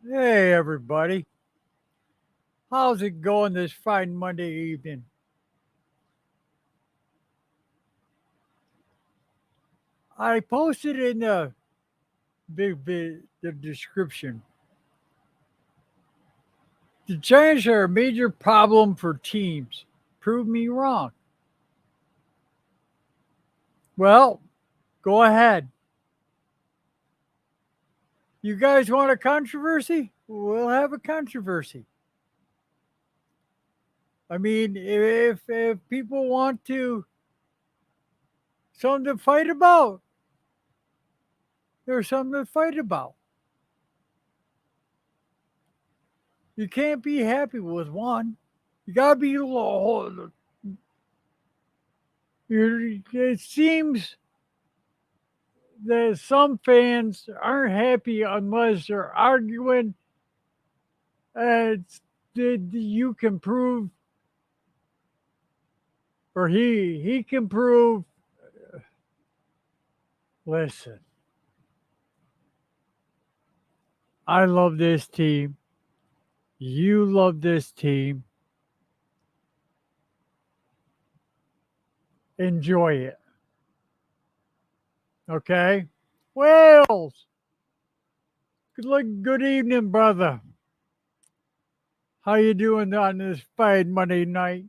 Hey, everybody. How's it going this fine Monday evening? I posted in the description. The Giants are a major problem for teams. Prove me wrong. Well, go ahead. You guys want a controversy? We'll have a controversy. I mean, if people want to something to fight about, there's something to fight about. You can't be happy with one. You gotta be. It seems that some fans aren't happy unless they're arguing. Did you can prove, or he can prove. Listen, I love this team. You love this team. Enjoy it. Okay. Wales. Good evening, brother. How you doing on this fine Monday night?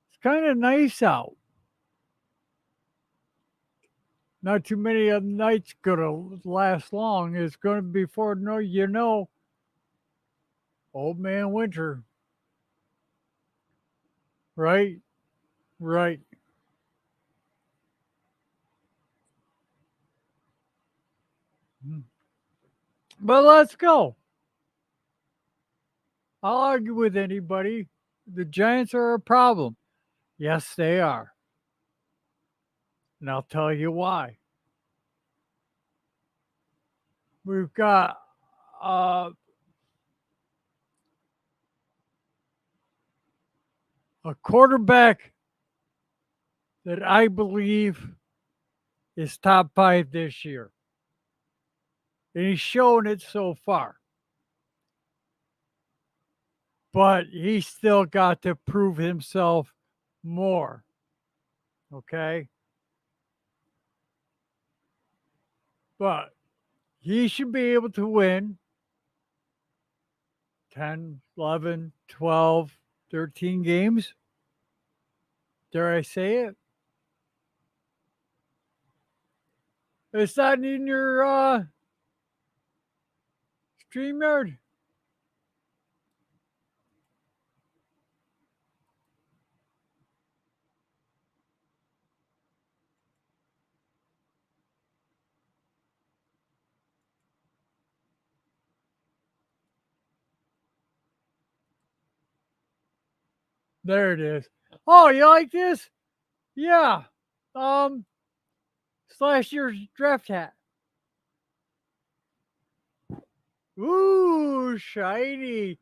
It's kind of nice out. Not too many of the nights gonna last long. It's gonna be before no you know, old man winter. Right? Right. Mm. But let's go. I'll argue with anybody. The Giants are a problem. Yes, they are. And I'll tell you why. We've got uh, a quarterback that I believe is top five this year. And he's shown it so far. But he's still got to prove himself more. Okay. But he should be able to win 10, 11, 12, 13 games. Dare I say it? It's not in your StreamYard. There it is. Oh, you like this? Yeah. Um, slash year's draft hat. Ooh, shiny.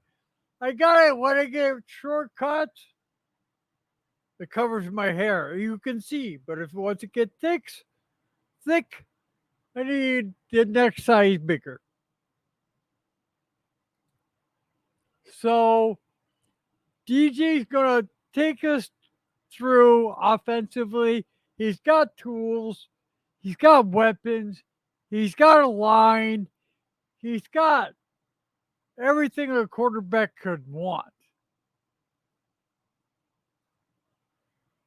I got it when I get shortcuts. It covers my hair. You can see, but if it wants to get thick, I need the next size bigger. So DJ's gonna take us through offensively. He's got tools. He's got weapons. He's got a line. He's got everything a quarterback could want.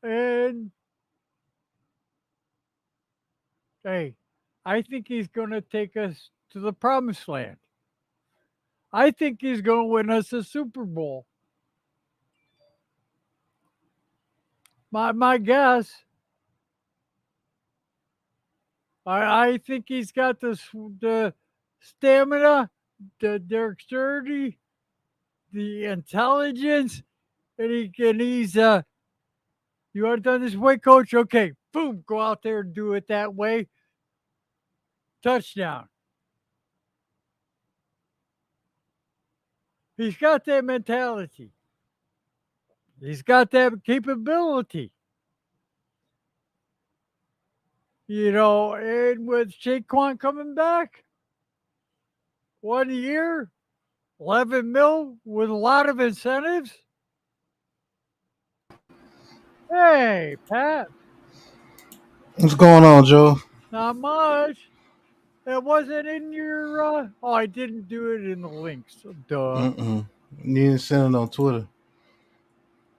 And hey, I think he's going to take us to the promised land. I think he's going to win us a Super Bowl. My guess. I think he's got the stamina, the dexterity, the intelligence, he's you want it done this way, coach? Okay, boom, go out there and do it that way. Touchdown. He's got that mentality. He's got that capability. And with Saquon coming back, 1 year, 11 mil with a lot of incentives. Hey, Pat, What's going on, Joe? not much. It wasn't in your. Oh, I didn't do it in the links. Duh. Mm-mm. You didn't send it on Twitter.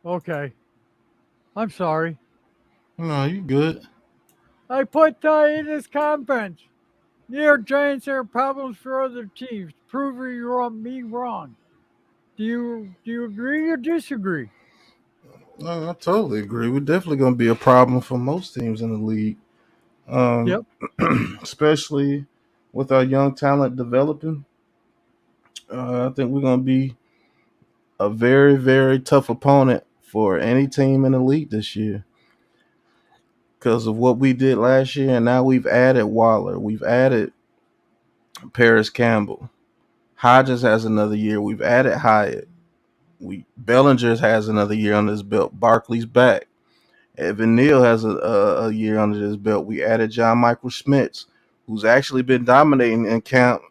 Okay. I'm sorry. No, you good. I put in this conference. New York Giants are problems for other teams. Prove me wrong. Do you agree or disagree? No, I totally agree. We're definitely going to be a problem for most teams in the league, um, Yep. especially with our young talent developing. I think we're going to be a very, very tough opponent for any team in the league this year because of what we did last year. And now we've added Waller, we've added Paris Campbell. Hodges has another year. We've added Hyatt. Bellinger's has another year on his belt. Barkley's back. Evan Neal has a year under his belt. We added John Michael Schmitz, who's actually been dominating in camp,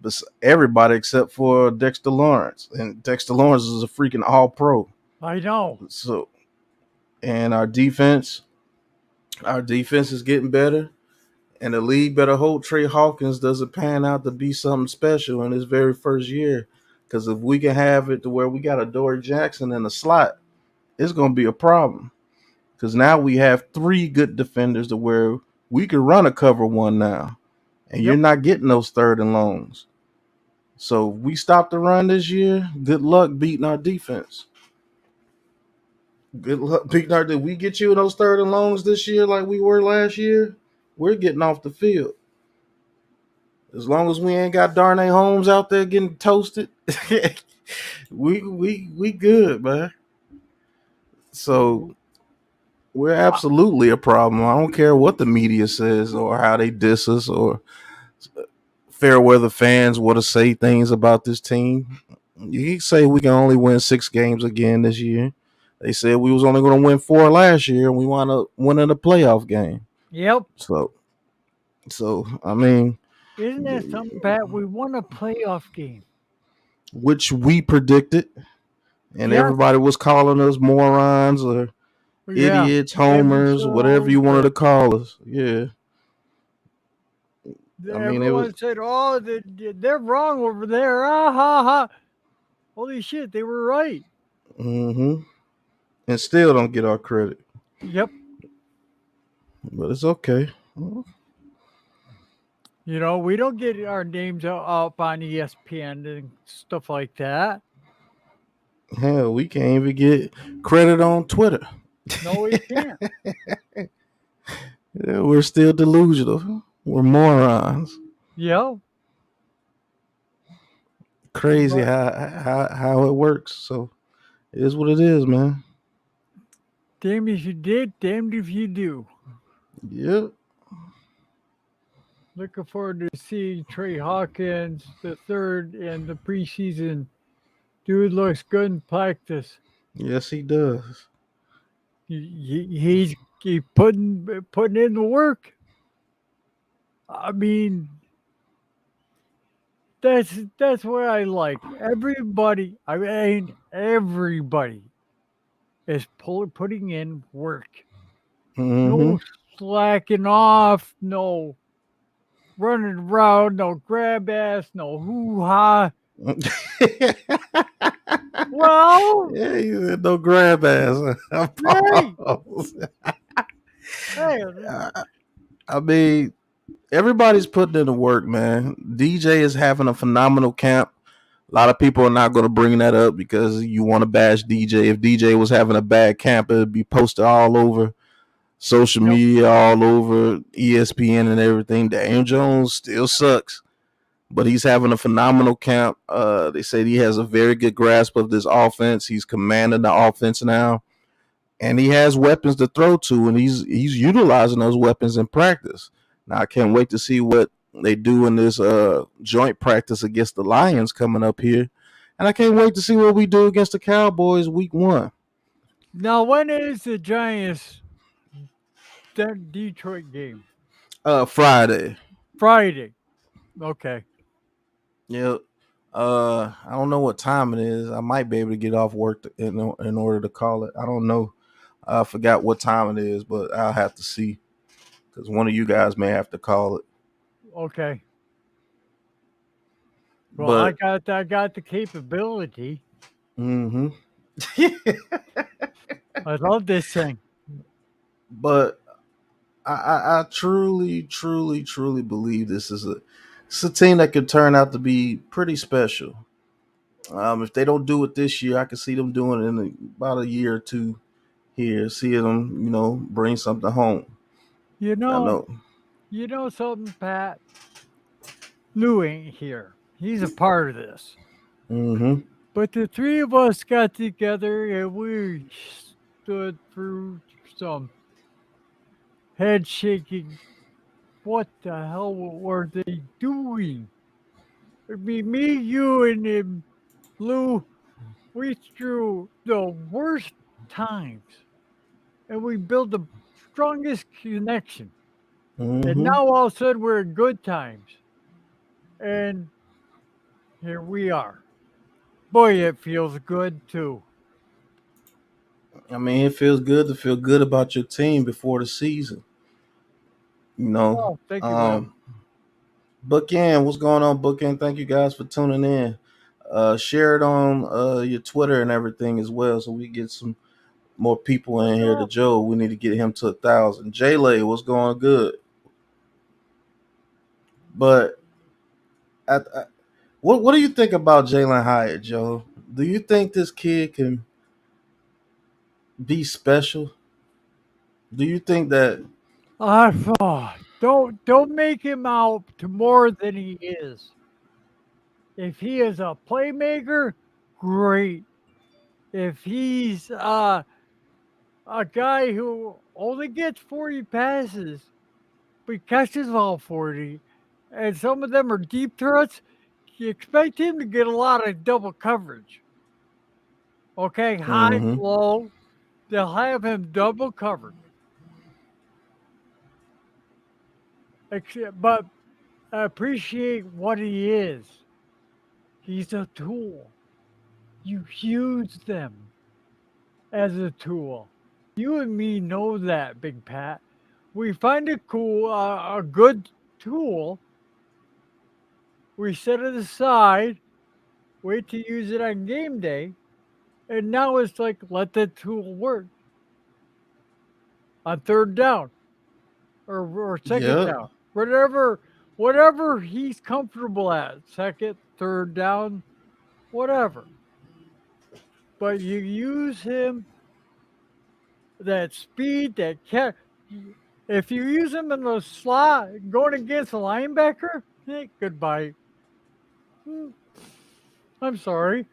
but everybody except for Dexter Lawrence. And Dexter Lawrence is a freaking all pro. I know. So, and our defense is getting better. And the league better hope Trey Hawkins doesn't pan out to be something special in his very first year. Because if we can have it to where we got a Dory Jackson in the slot, it's going to be a problem. Because now we have three good defenders to where we can run a cover one now. And you're Yep. not getting those third and longs. So if we stop the run this year, good luck beating our defense. Good luck beating our defense. We get you in those third and longs this year like we were last year, we're getting off the field. As long as we ain't got Darnay Holmes out there getting toasted, we good, man. So we're Uh, absolutely a problem. I don't care what the media says or how they diss us or fair weather fans want to say things about this team. You can say we can only win 6 games again this year. They said we was only going to win 4 last year, and we wound up winning a playoff game. yep. So, so I mean, Isn't that something, Pat? We won a playoff game. which we predicted, and Yes. everybody was calling us morons or Yeah. idiots, homers, whatever you Imbeciles. wanted to call us. Yeah, I mean it was. Everyone said, "Oh, they're wrong over there." Ah ha ha! Holy shit, they were right. Mm-hmm. And still don't get our credit, Yep. but it's okay. We don't get our names up on ESPN and stuff like that. Hell, we can't even get credit on Twitter. No, we can't. Yeah, we're still delusional. We're morons. Yep. Crazy But how it works. So it is what it is, man. damned if you did, damned if you do. Yep. Looking forward to seeing Trey Hawkins the third in the preseason. Dude looks good in practice. Yes, he does. He's putting in the work. I mean, that's what I like. Everybody, I mean, everybody is putting in work. Mm-hmm. No slacking off. No running around. No grab ass. No hoo ha. Well, Yeah, he said no grab ass. hey, hey, I mean, everybody's putting in the work, man. DJ is having a phenomenal camp. A lot of people are not going to bring that up because you want to bash DJ. If DJ was having a bad camp, it'd be posted all over social yep. media, all over ESPN and everything. Daniel Jones still sucks, but he's having a phenomenal camp. They say he has a very good grasp of this offense. He's commanding the offense now, and he has weapons to throw to, and he's utilizing those weapons in practice. Now I can't wait to see what they do in this joint practice against the Lions coming up here, and I can't wait to see what we do against the Cowboys week 1. Now, when is the Giants Detroit game? Friday. Friday. Okay. Yeah. I don't know what time it is. I might be able to get off work in order to call it. I don't know. I forgot what time it is, but I'll have to see because one of you guys may have to call it. Okay. Well, But I got the capability. hmm I love this thing. but I truly, truly, truly believe this is it's a team that could turn out to be pretty special. If they don't do it this year, I can see them doing it in about a year or two here, seeing them, bring something home. You I know, know. you know something, Pat? Lou ain't here. He's a part of this. hmm But the three of us got together and we stood through some head shaking. What the hell were they doing? I mean, me, you, and Lou, we threw the worst times and we built the strongest connection. And hmm now all of a sudden we're in good times. And here we are. Boy, it feels good too. I mean, it feels good to feel good about your team before the season. You know, Oh, thank you, man. um, Bookend, what's going on, Bookend? Thank you guys for tuning in. Share it on your Twitter and everything as well, so we get some more people in here. To Oh, Joe, we need to get him to 1,000. Lay, what's going good? But what do you think about Jalen Hyatt, Joe? Do you think this kid can be special? Do you think that? don't make him out to more than he is. If he is a playmaker, great. If he's a guy who only gets 40 passes but catches all 40, and some of them are deep threats, you expect him to get a lot of double coverage. Okay, high, Mm-hmm. low, they'll have him double covered. But I appreciate what he is. He's a tool. You use them as a tool. You and me know that, Big Pat. We find a good tool, we set it aside, wait to use it on game day, and now it's like let that tool work on third down or second Yeah. down, whatever he's comfortable at, second, third down, whatever. But you use him that speed, that cat. If you use him in the slot going against a linebacker, hey, goodbye. Hmm, I'm sorry.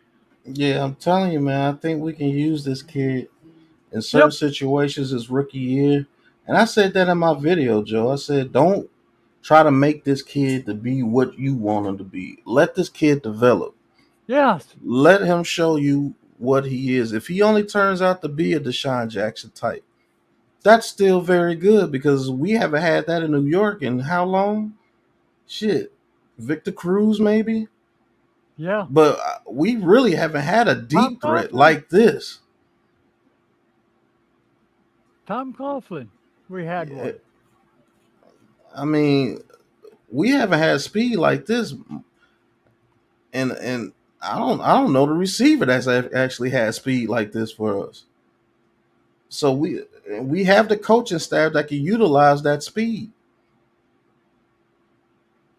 Yeah, I'm telling you, man. I think we can use this kid in certain Yep. situations his rookie year. And I said that in my video, Joe. I said, don't try to make this kid to be what you want him to be. Let this kid develop. Yes. Let him show you what he is. If he only turns out to be a Deshaun Jackson type, that's still very good because we haven't had that in New York in how long? Shit. Victor Cruz, maybe? Yeah. But we really haven't had a Tom deep threat Coughlin. like this. Tom Coughlin. We had one. I mean, we haven't had speed like this, and I don't know the receiver that's actually had speed like this for us. So we have the coaching staff that can utilize that speed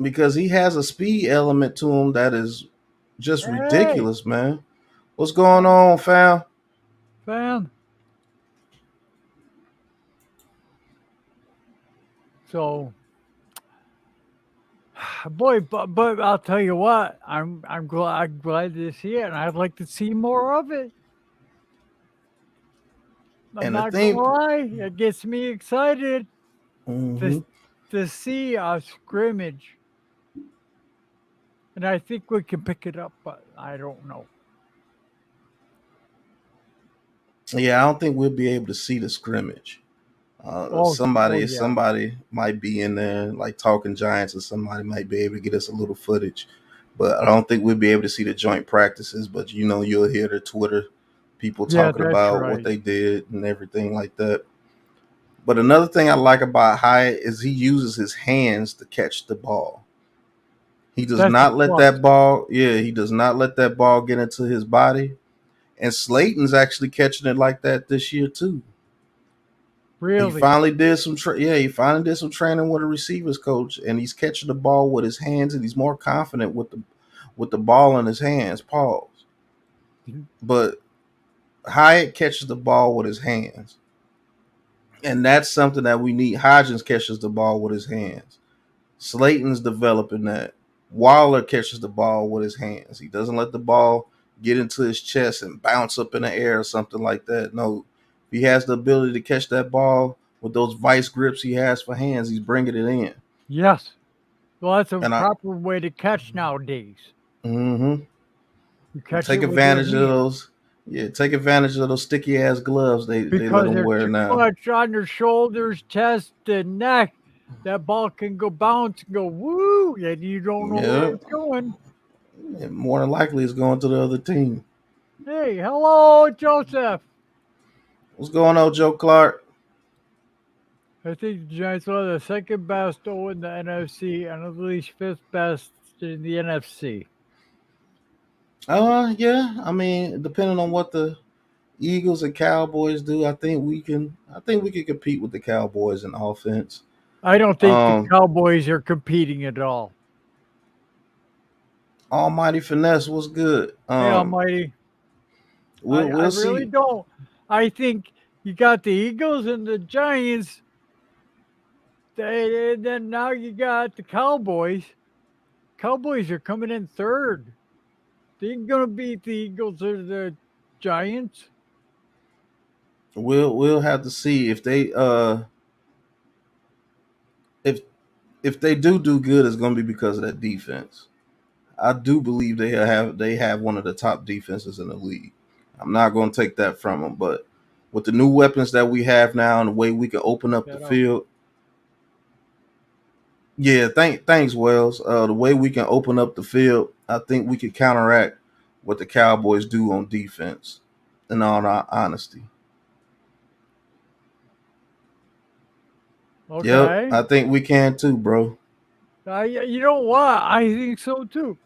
because he has a speed element to him that is just Hey, ridiculous, man. What's going on, fam? fam. So, boy, but I'll tell you what, I'm glad to see it, and I'd like to see more of it. I'm And the not gonna thing, lie, it gets me excited to hmm to see a scrimmage, and I think we can pick it up, but I don't know. yeah, I don't think we'll be able to see the scrimmage. Oh yeah, Somebody might be in there like talking Giants, or somebody might be able to get us a little footage. but I don't think we'll be able to see the joint practices. But you'll hear the Twitter people Yeah, talking that's about what right. they did and everything like that. But another thing I like about Hyatt is he uses his hands to catch the ball. He does That's a not let plus. that ball, yeah, he does not let that ball get into his body. And Slayton's actually catching it like that this year too. He Really. finally did some, he finally did some training with a receivers coach, and he's catching the ball with his hands, and he's more confident with the ball in his hands. Pause. But Hyatt catches the ball with his hands, and that's something that we need. Hodgins catches the ball with his hands. Slayton's developing that. Waller catches the ball with his hands. He doesn't let the ball get into his chest and bounce up in the air or something like that. No, if he has the ability to catch that ball with those vice grips he has for hands, he's bringing it in. Yes. Well, that's a And I, proper way to catch nowadays. mm-hmm, You catch take it with your advantage of hand those. Yeah, take advantage of those sticky ass gloves they let because them there's wear too now. much on your shoulders, chest, and neck. That ball can go bounce and go woo, and you don't know where Yeah, it's going. and more than likely it's going to the other team. Hey, hello, Joseph. What's going on, Joe Clark? I think the Giants are the second best in the NFC and at least fifth best in the NFC. Yeah. I mean, depending on what the Eagles and Cowboys do, I think we can. I think we can compete with the Cowboys in offense. I don't think the Um, Cowboys are competing at all. Almighty finesse was good. Hey, Almighty, I We'll really see. don't. I think you got the Eagles and the Giants, and then now you got the Cowboys. Cowboys are coming in third. They're gonna beat the Eagles or the Giants. We'll have to see if if they do good, it's going to be because of that defense. I do believe they have one of the top defenses in the league. I'm not going to take that from them, but with the new weapons that we have now and the way we can open up the Shut up. field, yeah, thanks, Wells. The way we can open up the field, I think we can counteract what the Cowboys do on defense. In all honesty, yep, Okay. I think we can too, bro. You know what? I think so too.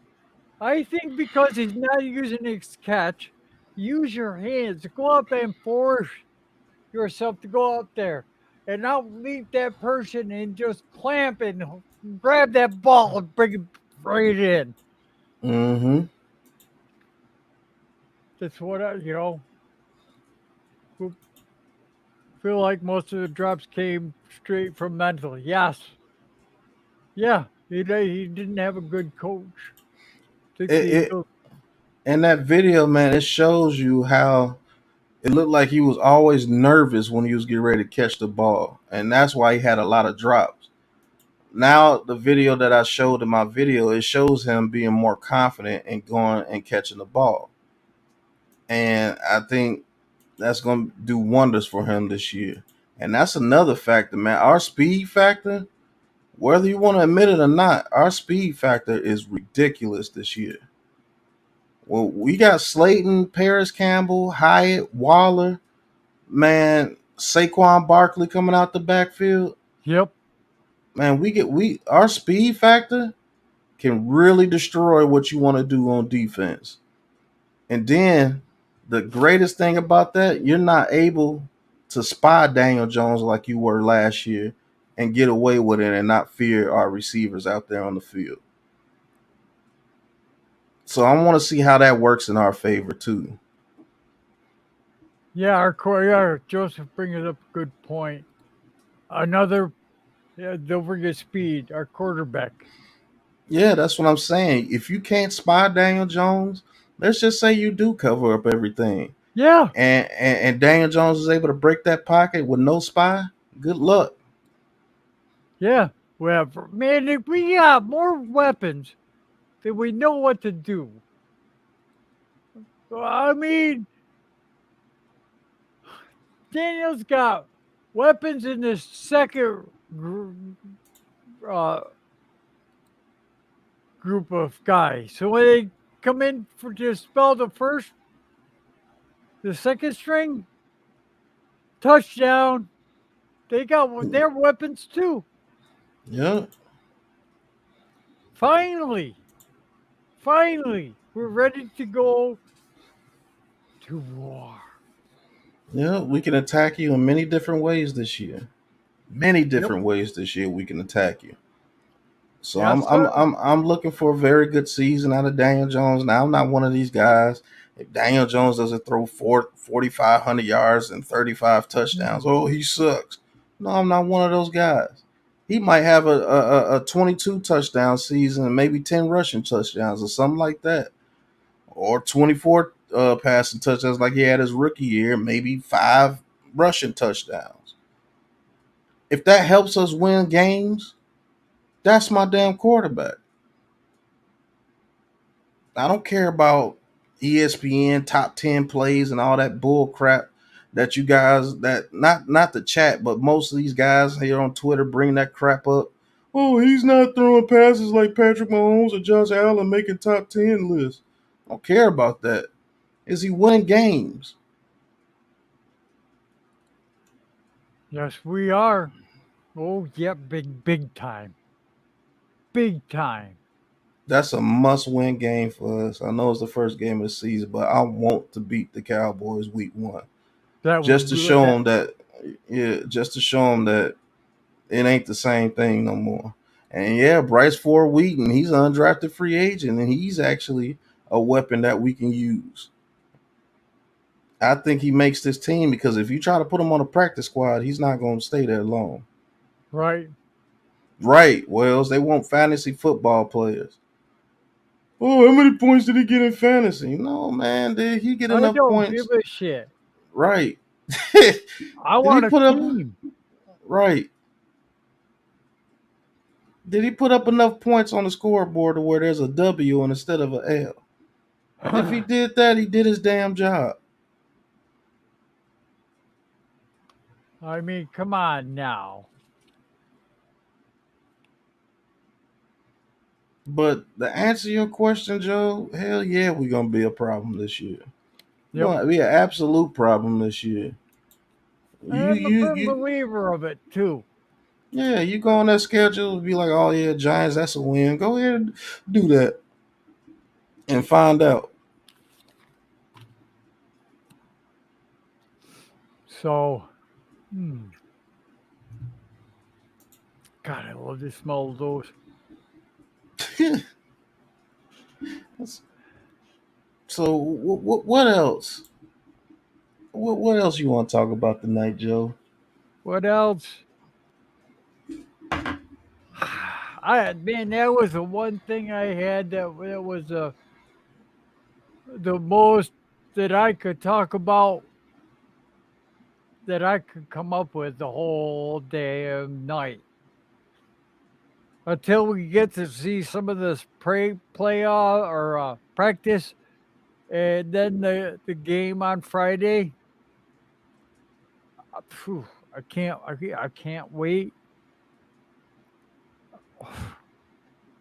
I think because he's not using his catch, use your hands. Go up and force yourself to go up there and not leave that person and just clamp and grab that ball and bring it right in. Mm-hmm. That's what feel like most of the drops came straight from mental. Yes. Yeah. He didn't have a good coach. I think the It Eagles. in that video, man, it shows you how it looked like he was always nervous when he was getting ready to catch the ball, and that's why he had a lot of drops. Now, the video that I showed in my video, it shows him being more confident and going and catching the ball, and I think that's going to do wonders for him this year. And that's another factor, man. Our speed factor, whether you want to admit it or not, our speed factor is ridiculous this year. Well, we got Slayton, Paris Campbell, Hyatt, Waller, man, Saquon Barkley coming out the backfield. Yep. Man, we our speed factor can really destroy what you want to do on defense. And then the greatest thing about that, you're not able to spy Daniel Jones like you were last year and get away with it and not fear our receivers out there on the field. So I want to see how that works in our favor too. Yeah, our core. Yeah, Joseph brings up a good point. Another, yeah, don't forget speed. Our quarterback. Yeah, that's what I'm saying. If you can't spy Daniel Jones, let's just say you do cover up everything. Yeah, And Daniel Jones is able to break that pocket with no spy, good luck. yeah. Well, man, if we got more weapons, then we know what to do. I mean, Daniel's got weapons in the uh, group of guys. So when they come in for to spell the second string, touchdown. They got their weapons too. Yeah, Finally, finally, we're ready to go to war. yeah, we can attack you in many different ways this year. Many Yep. different ways this year we can attack you. So I'm Yes, I'm sir. I'm I'm looking for a very good season out of Daniel Jones. Now I'm not one of these guys. If Daniel Jones doesn't throw 4,500 yards and 35 touchdowns, Mm. oh, he sucks. No, I'm not one of those guys. He might have a 22 touchdown season and maybe 10 rushing touchdowns or something like that, or 24 passing touchdowns like he had his rookie year, maybe 5 rushing touchdowns. If that helps us win games, that's my damn quarterback. I don't care about ESPN top 10 plays and all that bull crap that you guys that not the chat, but most of these guys here on Twitter bring that crap up. Oh, he's not throwing passes like Patrick Mahomes or Josh Allen making top 10 lists. I don't care about that. Is he winning games? Yes, we are. Oh, yeah, big time. Big time. That's a must-win game for us. I know it's the first game of the season, but I want to beat the Cowboys week 1 That just would to be show that. them that, yeah, just to show them that it ain't the same thing no more. And yeah, Bryce Ford Wheaton, he's an undrafted free agent, and he's actually a weapon that we can use. I think he makes this team because if you try to put him on a practice squad, he's not going to stay there long. Right. Right, Wells. They want fantasy football players. Oh, how many points did he get in fantasy? No, man. Did he get I enough don't give points? a shit. Right. Did I he want a put up? team. Right. Did he put up enough points on the scoreboard to where there's a W instead of an L? If he did that, he did his damn job. I mean, come on now. But to answer your question, Joe, hell yeah, we're gonna be a problem this year. We're Yep. gonna be an absolute problem this year. You I'm a you firm you believer of it too. yeah, you go on that schedule and be like, oh yeah, Giants, that's a win. Go ahead and do that and find out. So, hmm, God, I love the smell of those. So what else? What else you want to talk about tonight, Joe? What else? Man, that was the one thing I had that was the most that I could talk about that I could come up with the whole damn night until we get to see some of this play or practice, and then the game on Friday. Phew, I can't wait.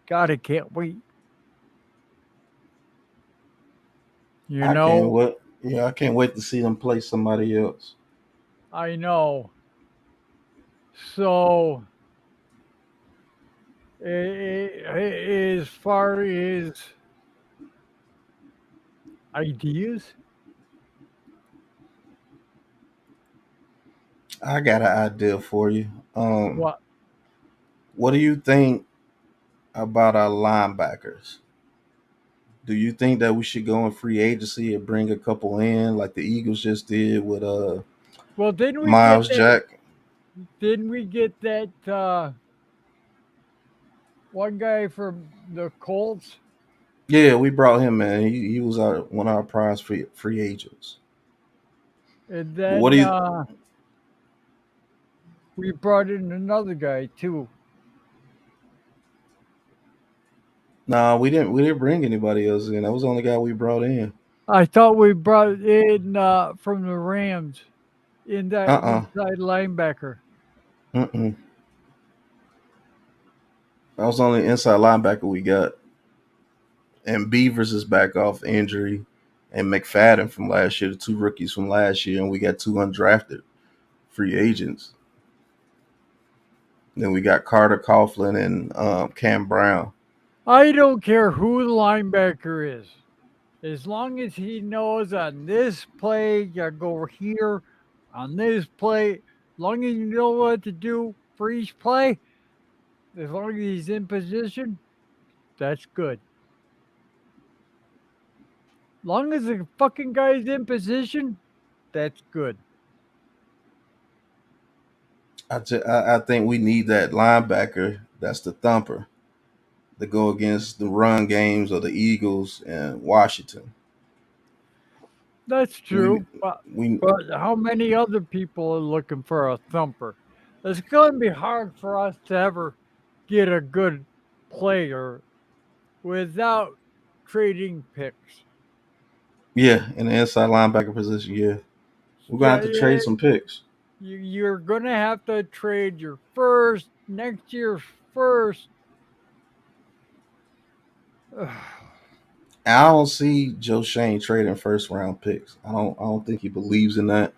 God, I can't wait. You I can't know, wait. Yeah, I can't wait to see them play somebody else. I know. So, as far as ideas, I got an idea for you. what? What do you think about our linebackers? Do you think that we should go in free agency and bring a couple in like the Eagles just did with Well, Miles Jack? didn't we get that one guy from the Colts, Yeah, we brought him in. He was one of our prize free agents. and But what then do you? we brought in another guy too. Nah, we didn't bring anybody else in. That was the only guy we brought in. I thought we brought in from the Rams in Uh that uh-uh. inside linebacker. uh. That was the only inside linebacker we got. and Beavers is back off injury, and McFadden from last year, the two rookies from last year, and we got two undrafted free agents. Then we got Carter Coughlin and Cam Brown. I don't care who the linebacker is. As long as he knows on this play, you go here, on this play, as long as you know what to do for each play, as long as he's in position, that's good. Long as the fucking guy's in position, that's good. I think we need that linebacker. That's the thumper to go against the run games of the Eagles and Washington. That's We true. But we but how many other people are looking for a thumper? It's going to be hard for us to ever get a good player without trading picks. Yeah, in the inside linebacker position. Yeah, we're gonna Yeah, have to trade yeah, some picks. you're going to have to trade your first, next year's first. And I don't see Joe Shane trading first round picks. I don't think he believes in that.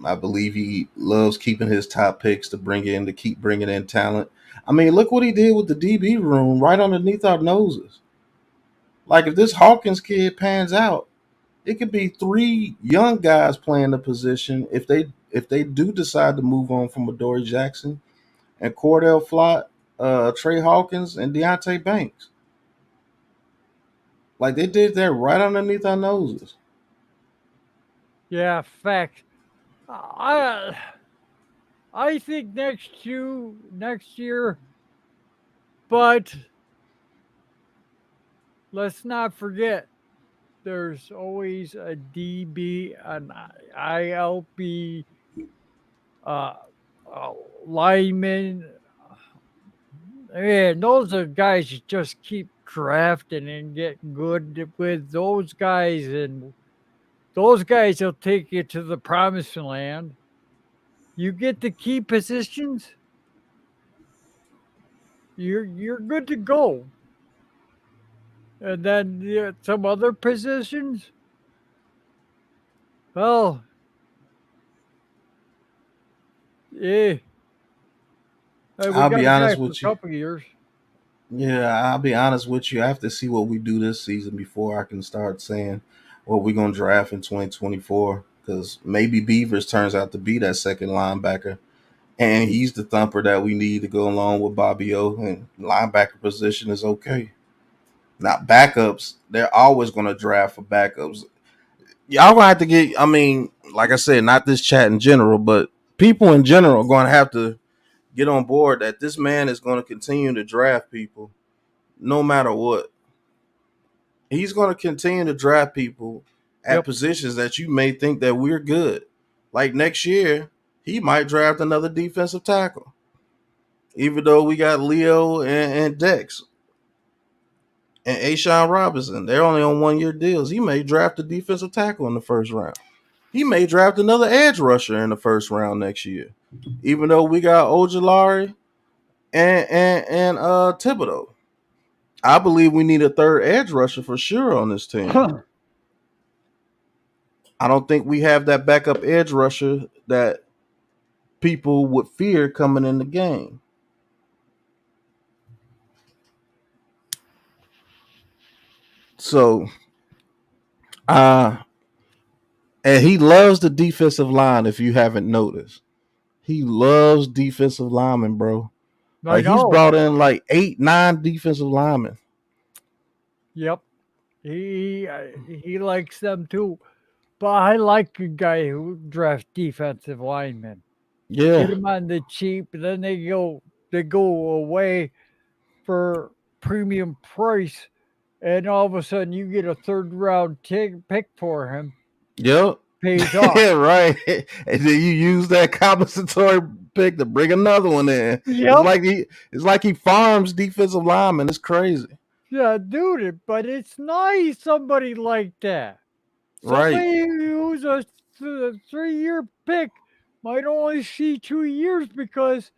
I believe he loves keeping his top picks to bring in to keep bringing in talent. I mean, look what he did with the DB room right underneath our noses. Like if this Hawkins kid pans out, it could be three young guys playing the position if they do decide to move on from Adoree Jackson and Cordell Flott, Trey Hawkins, and Deontay Banks. Like they did that right underneath our noses. Yeah, fact. I I think next year, but let's not forget there's always a DB, an ILB, uh, uh, lineman. Man, those are guys you just keep drafting and get good with those guys, and those guys will take you to the promised land. You get the key positions, you're good to go. And then some other positions, well, yeah, we I'll got be a guy honest for a with you. couple of years. Yeah, I'll be honest with you. I have to see what we do this season before I can start saying what we're gonna draft in 2024. Because maybe Beavers turns out to be that second linebacker, and he's the thumper that we need to go along with Bobby O. And linebacker position is okay. Not backups. They're always gonna draft for backups. Y'all gonna have to get. I mean, like I said, not this chat in general, but people in general are gonna have to get on board that this man is going to continue to draft people no matter what. He's going to continue to draft people at Yep. positions that you may think that we're good. Like next year, he might draft another defensive tackle. Even though we got Leo and Dex and Ashawn Robinson, they're only on 1 year deals. He may draft a defensive tackle in the first round. He may draft another edge rusher in the first round next year. Even though we got Ojolari and Thibodeau. I believe we need a third edge rusher for sure on this team. I don't think we have that backup edge rusher that people would fear coming in the game. So, uh, and he loves the defensive line. If you haven't noticed, he loves defensive linemen, bro. I Like he's know. brought in like 8, 9 defensive linemen. Yep. He likes them too. But I like a guy who drafts defensive linemen. Get Yeah, them on the cheap, and then they go away for premium price, and all of a sudden you get a third round pick for him. yep, Pays off. yeah, right. And then you use that compensatory pick to bring another one in. Yep. It's like he farms defensive linemen. It's crazy, Yeah, dude, but it's nice somebody like that. right? Somebody who's a 3-year pick might only see 2 years because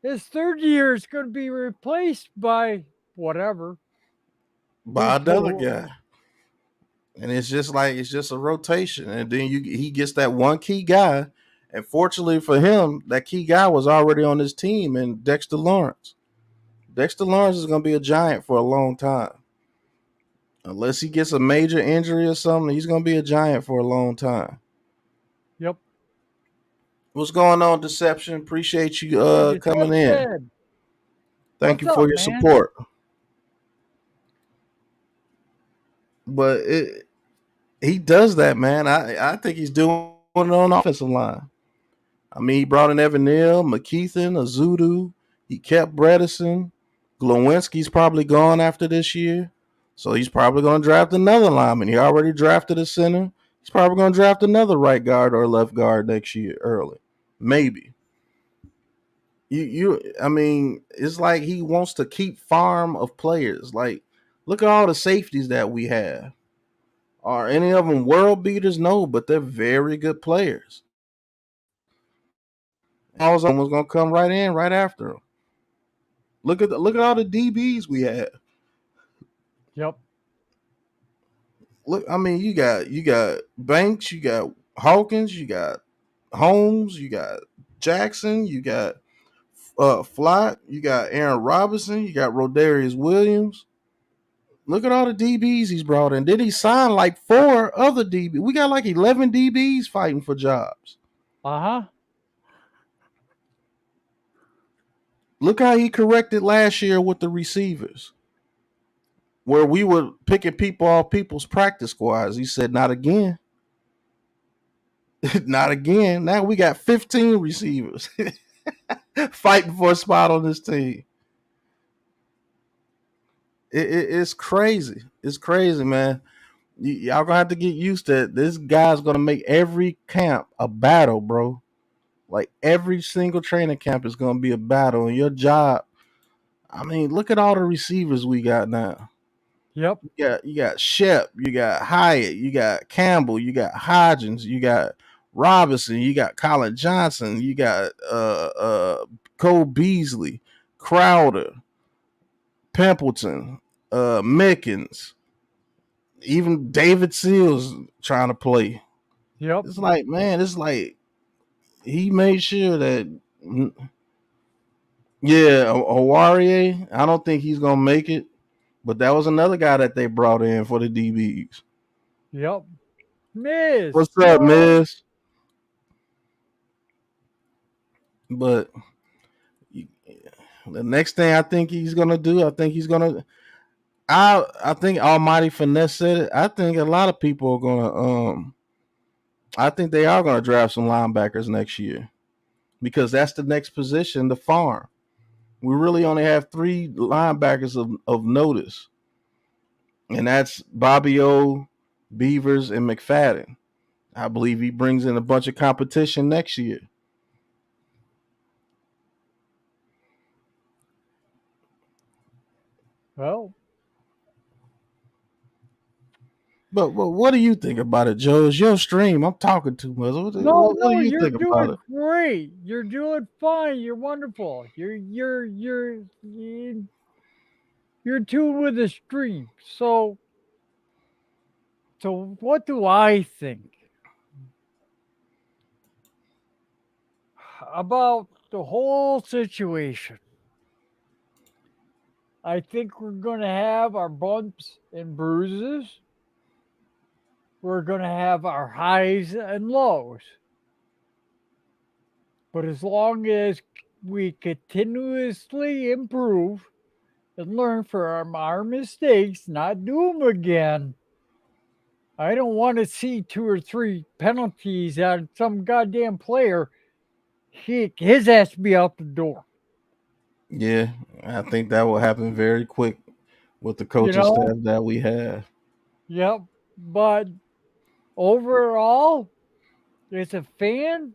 his third year is going to be replaced by whatever. by another guy. Who And it's just like it's just a rotation. And then he gets that one key guy. And fortunately for him, that key guy was already on his team and Dexter Lawrence. Dexter Lawrence is gonna be a giant for a long time. Unless he gets a major injury or something, he's gonna be a giant for a long time. Yep. What's going on, Deception? Appreciate you Hey, coming in. Deception. Thank What's you for up, your man? support. But he does that, man. I think he's doing it on the offensive line. I mean, he brought in Evan Neal, McKeithen, Azudu. He kept Bredesen. Glowinski's probably gone after this year. So he's probably going to draft another lineman. He already drafted a center. He's probably going to draft another right guard or left guard next year early. Maybe. I mean, it's like he wants to keep farm of players. Like, look at all the safeties that we have. Are any of them world beaters? No, but they're very good players. All of them was gonna come right in right after him. Look at all the DBs we had. Yep. Look, I mean, you got Banks, you got Hawkins, you got Holmes, you got Jackson, you got Flott, you got Aaron Robinson, you got Rodarius Williams. Look at all the DBs he's brought in. Did he sign like 4 other DBs? We got like 11 DBs fighting for jobs. Uh huh. Look how he corrected last year with the receivers, where we were picking people off people's practice squads. He said, "Not again, not again." Now we got 15 receivers fighting for a spot on this team. It's crazy. It's crazy, man. Y'all gonna have to get used to it. This guy's gonna make every camp a battle, bro. Like every single training camp is gonna be a battle, and your job. I mean, look at all the receivers we got now. Yep. You got Shep, you got Hyatt, you got Campbell, you got Hodgins, you got Robinson, you got Colin Johnson, you got Cole Beasley, Crowder, Pimpleton, Mickens, even David Seals trying to play. Yep. It's like, man, it's like he made sure that yeah, Owarie, I don't think he's gonna make it. But that was another guy that they brought in for the DBs. Yep. Miss. What's up, Yo. Miss? But the next thing I think he's gonna do, I think he's gonna. I think Almighty Finesse said it. I think a lot of people are gonna. I think they are gonna draft some linebackers next year because that's the next position, the farm. We really only have 3 linebackers of notice, and that's Bobby O, Beavers, and McFadden. I believe he brings in a bunch of competition next year. Well, But what do you think about it, Joe? It's your stream. I'm talking too much. no, What do no, you you're think about doing it? great. You're doing fine. You're wonderful. You're tuned with the stream. So what do I think about the whole situation? I think we're going to have our bumps and bruises. We're going to have our highs and lows. But as long as we continuously improve and learn from our mistakes, not do them again, I don't want to see 2 or 3 penalties on some goddamn player. His ass be out the door. Yeah, I think that will happen very quick with the You coaching know? staff that we have. Yep. But overall, as a fan,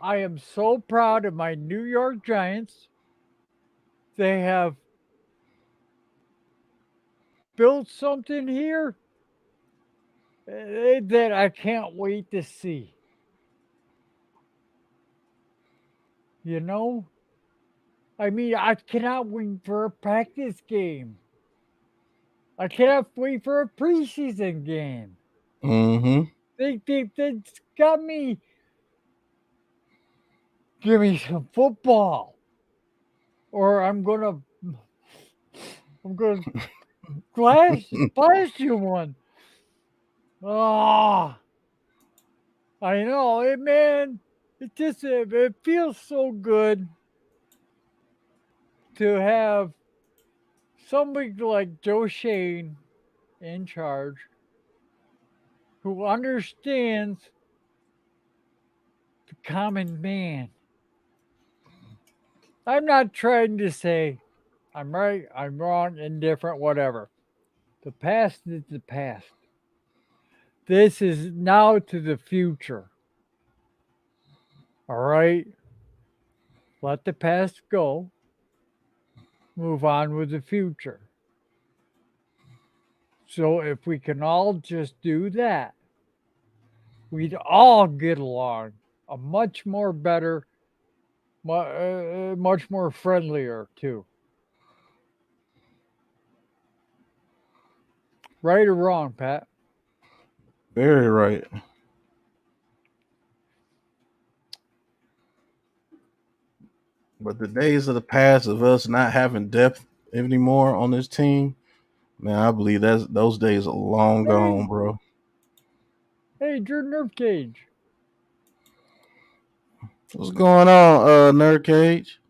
I am so proud of my New York Giants. They have built something here that I can't wait to see. You know? I mean, I cannot wait for a practice game. I can't wait for a preseason game. Mm-hmm. They got me. Give me some football, or I'm gonna blast you one. Ah, I know it, man. It feels so good to have somebody like Joe Shane in charge who understands the common man. I'm not trying to say I'm right, I'm wrong, indifferent, whatever. The past is the past. This is now to the future. All right? Let the past go, move on with the future. So if we can all just do that, we'd all get along a much more better, much more friendlier too. Right or wrong, Pat? Very right. But the days of the past of us not having depth anymore on this team, man, I believe those days are long Hey, gone, bro. hey, Drew Nerve Cage. What's going on, Nerd Cage?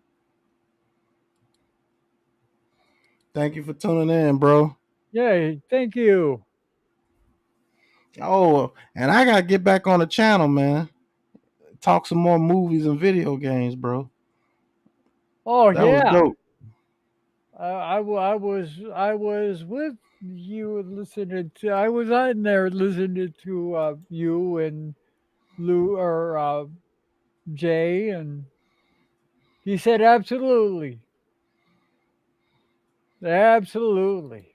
Thank you for tuning in, bro. Yay, thank you. Oh, and I gotta get back on the channel, man. Talk some more movies and video games, bro. Oh That was yeah, dope. I was with you and listening to. I was on there listening to you and Lou or Jay, and he said absolutely, absolutely.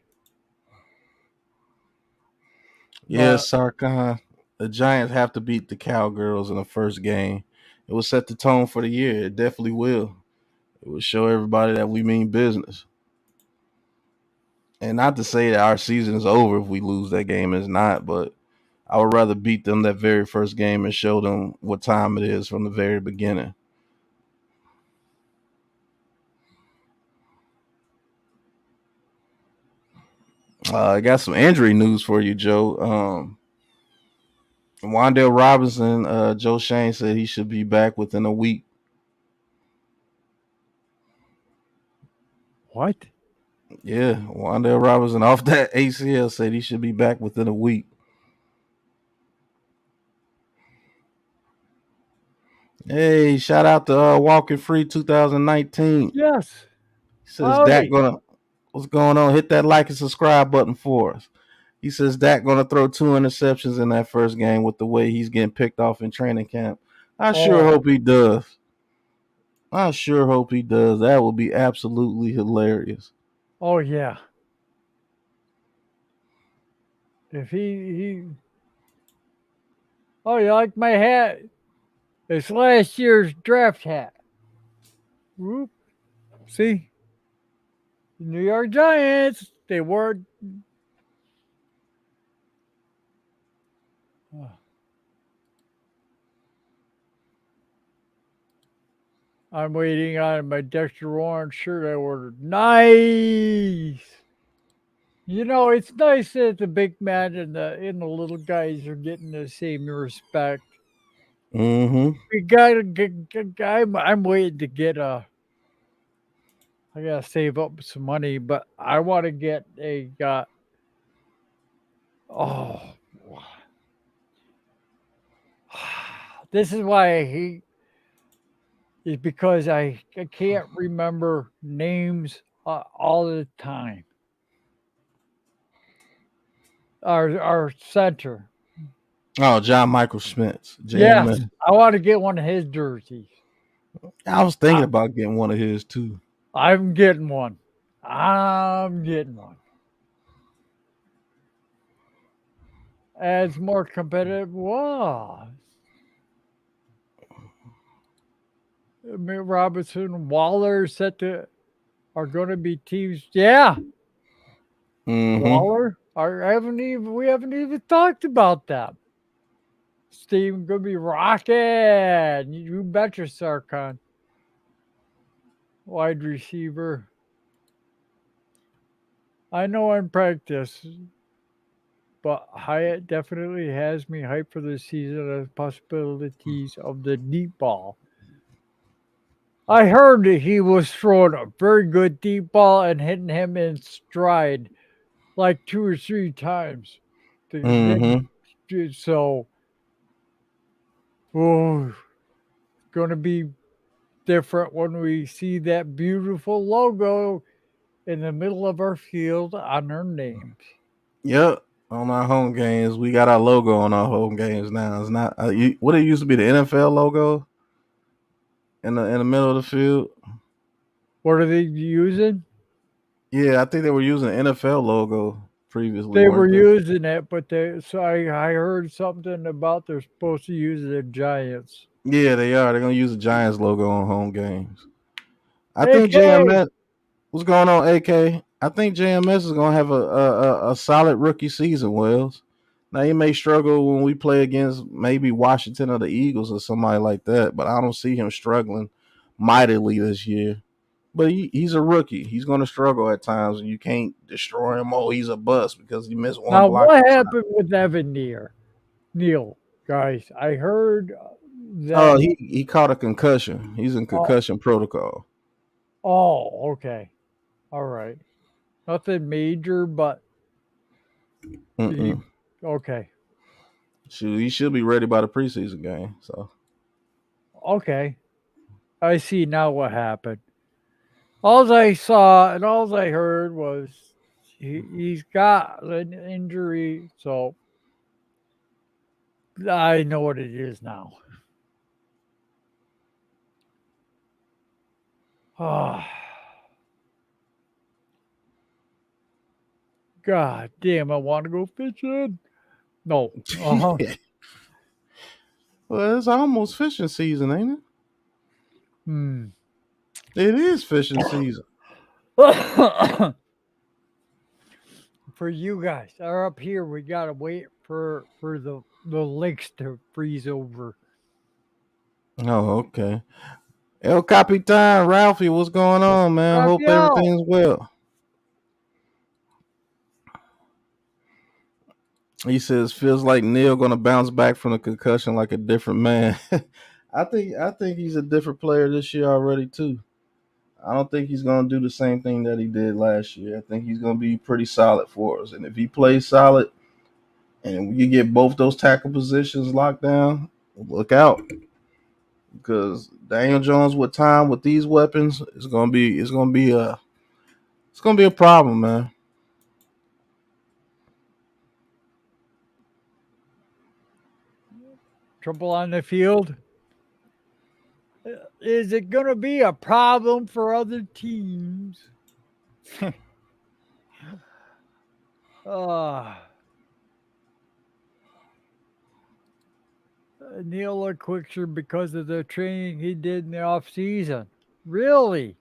Yes, But Sarkhan. The Giants have to beat the Cowgirls in the first game. It will set the tone for the year. It definitely will. It will show everybody that we mean business. And not to say that our season is over if we lose that game, it's not, but I would rather beat them that very first game and show them what time it is from the very beginning. I got some injury news for you, Joe. Wandale Robinson, Joe Shane said he should be back within a week. what? Yeah, Wandale Robinson off that ACL said he should be back within a week. Hey, shout out to Walking Free 2019. Yes. He says Dak Howdy. gonna what's going on? Hit that like and subscribe button for us. He says Dak gonna throw 2 interceptions in that first game with the way he's getting picked off in training camp. I sure Oh, hope he does. I sure hope he does. That would be absolutely hilarious. oh yeah. If he, oh, you like my hat? It's last year's draft hat. Whoop. See, the New York Giants. They wore. Oh, I'm waiting on my Dexter Warren shirt I ordered. Nice. You know, it's nice that the big man and the little guys are getting the same respect. Mm-hmm. We gotta get. I'm waiting to get a. I gotta save up some money, but I want to get a. Oh, this is why I hate is because I can't remember names all the time. Our center. Oh, John Michael Schmitz, Yes, JMS. I want to get one of his jerseys. I was I, thinking about getting one of his too. I'm getting one. I'm getting one. As more competitive. Wow. Robinson, Waller set to are going to be teams. Yeah, Mm-hmm. Waller, we haven't even talked about that. Steve gonna be rocking. You betcha, Sarkon. Wide receiver. I know in practice, but Hyatt definitely has me hyped for the season as possibilities of the deep ball. I heard that he was throwing a very good deep ball and hitting him in stride like 2 or 3 times. Then, Mm-hmm. so, oh, going to be different when we see that beautiful logo in the middle of our field on our names. Yep. On our home games, we got our logo on our home games now. It's not what it used to be the NFL logo in the middle of the field. What are they using? Yeah, I think they were using the NFL logo previously, They were weren't they? using it, but I heard something about they're supposed to use the Giants. Yeah, they are. They're gonna use the Giants logo on home games. I think AK, JMS. What's going on, AK? I think JMS is gonna have a solid rookie season. Wells. Now he may struggle when we play against maybe Washington or the Eagles or somebody like that, but I don't see him struggling mightily this year. But he's a rookie. He's going to struggle at times, and you can't destroy him. Oh, he's a bust because he missed one now block. what happened with Evan Neal, guys? I heard that. Oh, he caught a concussion. He's in Oh, concussion protocol. okay, all right. Nothing major, but he Mm-mm. okay. Shoot, he should be ready by the preseason game. So Okay. I see now what happened. All I saw and all I heard was he's got an injury, so I know what it is now. Oh, God damn, I want to go fishing. No. Uh-huh. well, it's almost fishing season, ain't Hmm. it? It is fishing season. For you guys are up here, we gotta wait for the lakes to freeze over. Oh, okay. El Capitan, Ralphie, what's going on, man? Hope Raphael, everything's well. He says feels like Neil gonna bounce back from the concussion like a different man. I think he's a different player this year already too. I don't think he's gonna do the same thing that he did last year. I think he's gonna be pretty solid for us. And if he plays solid and we get both those tackle positions locked down, look out. Because Daniel Jones with time with these weapons it's gonna be a problem, man. trouble on the field. Is it gonna be a problem for other teams? Ah, Neil looked quicker because of the training he did in the off season. Really?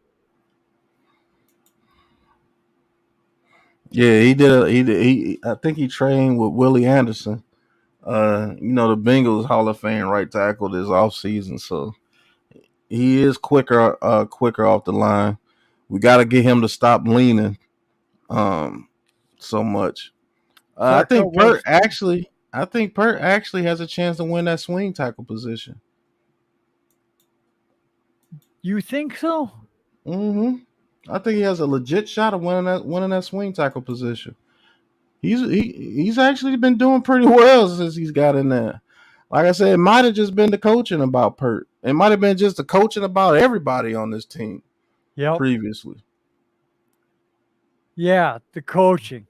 Yeah, he did. I think he trained with Willie Anderson. The Bengals Hall of Fame right tackle this offseason, so he is quicker off the line. We got to get him to stop leaning um so much. I Sarka think was. Pert actually has a chance to win that swing tackle position. You think so? hmm I think he has a legit shot of winning that swing tackle position. He's actually been doing pretty well since he's got in there. Like I said, it might have just been the coaching about Pert. It might have been just the coaching about everybody on this team Yep. previously. Yeah, the coaching.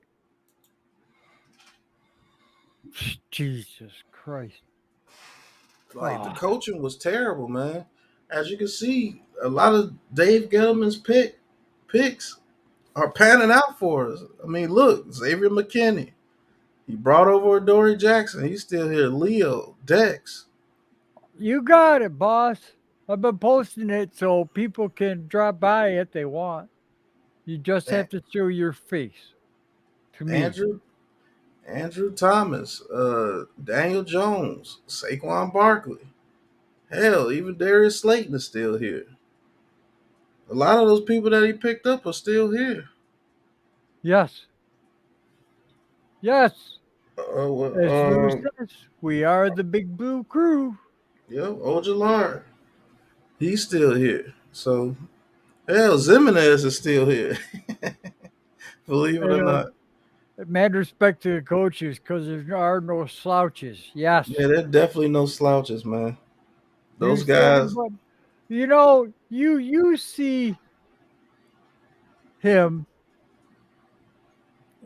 Jesus Christ. Like the Ah, coaching was terrible, man. As you can see, a lot of Dave Gettleman's picks are panning out for us. I mean, look, Xavier McKinney. He brought over Dory Jackson. He's still here. Leo, Dex. you got it, boss. I've been posting it so people can drop by if they want. You just Man, have to show your face. Ask me. Andrew Thomas, Daniel Jones, Saquon Barkley. Hell, even Darius Slayton is still here. A lot of those people that he picked up are still here. Yes. Yes. Well, As Lou says, we are the big blue crew. yeah, Ojalar, he's still here. So hell, Zimenez is still here. Believe it or And not. mad respect to the coaches because there are no slouches. Yeah, Yes. there's definitely no slouches, man. You Those see guys, everybody. You see him.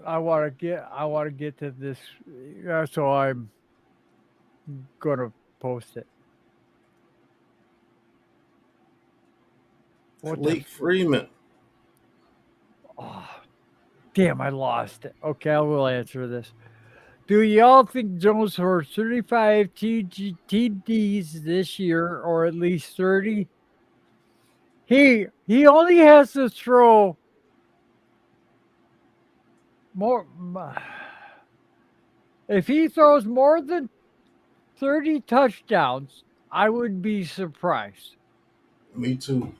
I want to get to this, so I'm gonna post it. What the? Malik Freeman. Oh, damn! I lost it. Okay, I will answer this. Do y'all think Jones for 35 TDs this year, or at least 30? He only has to throw more. If he throws more than 30 touchdowns, I would be surprised. Me too.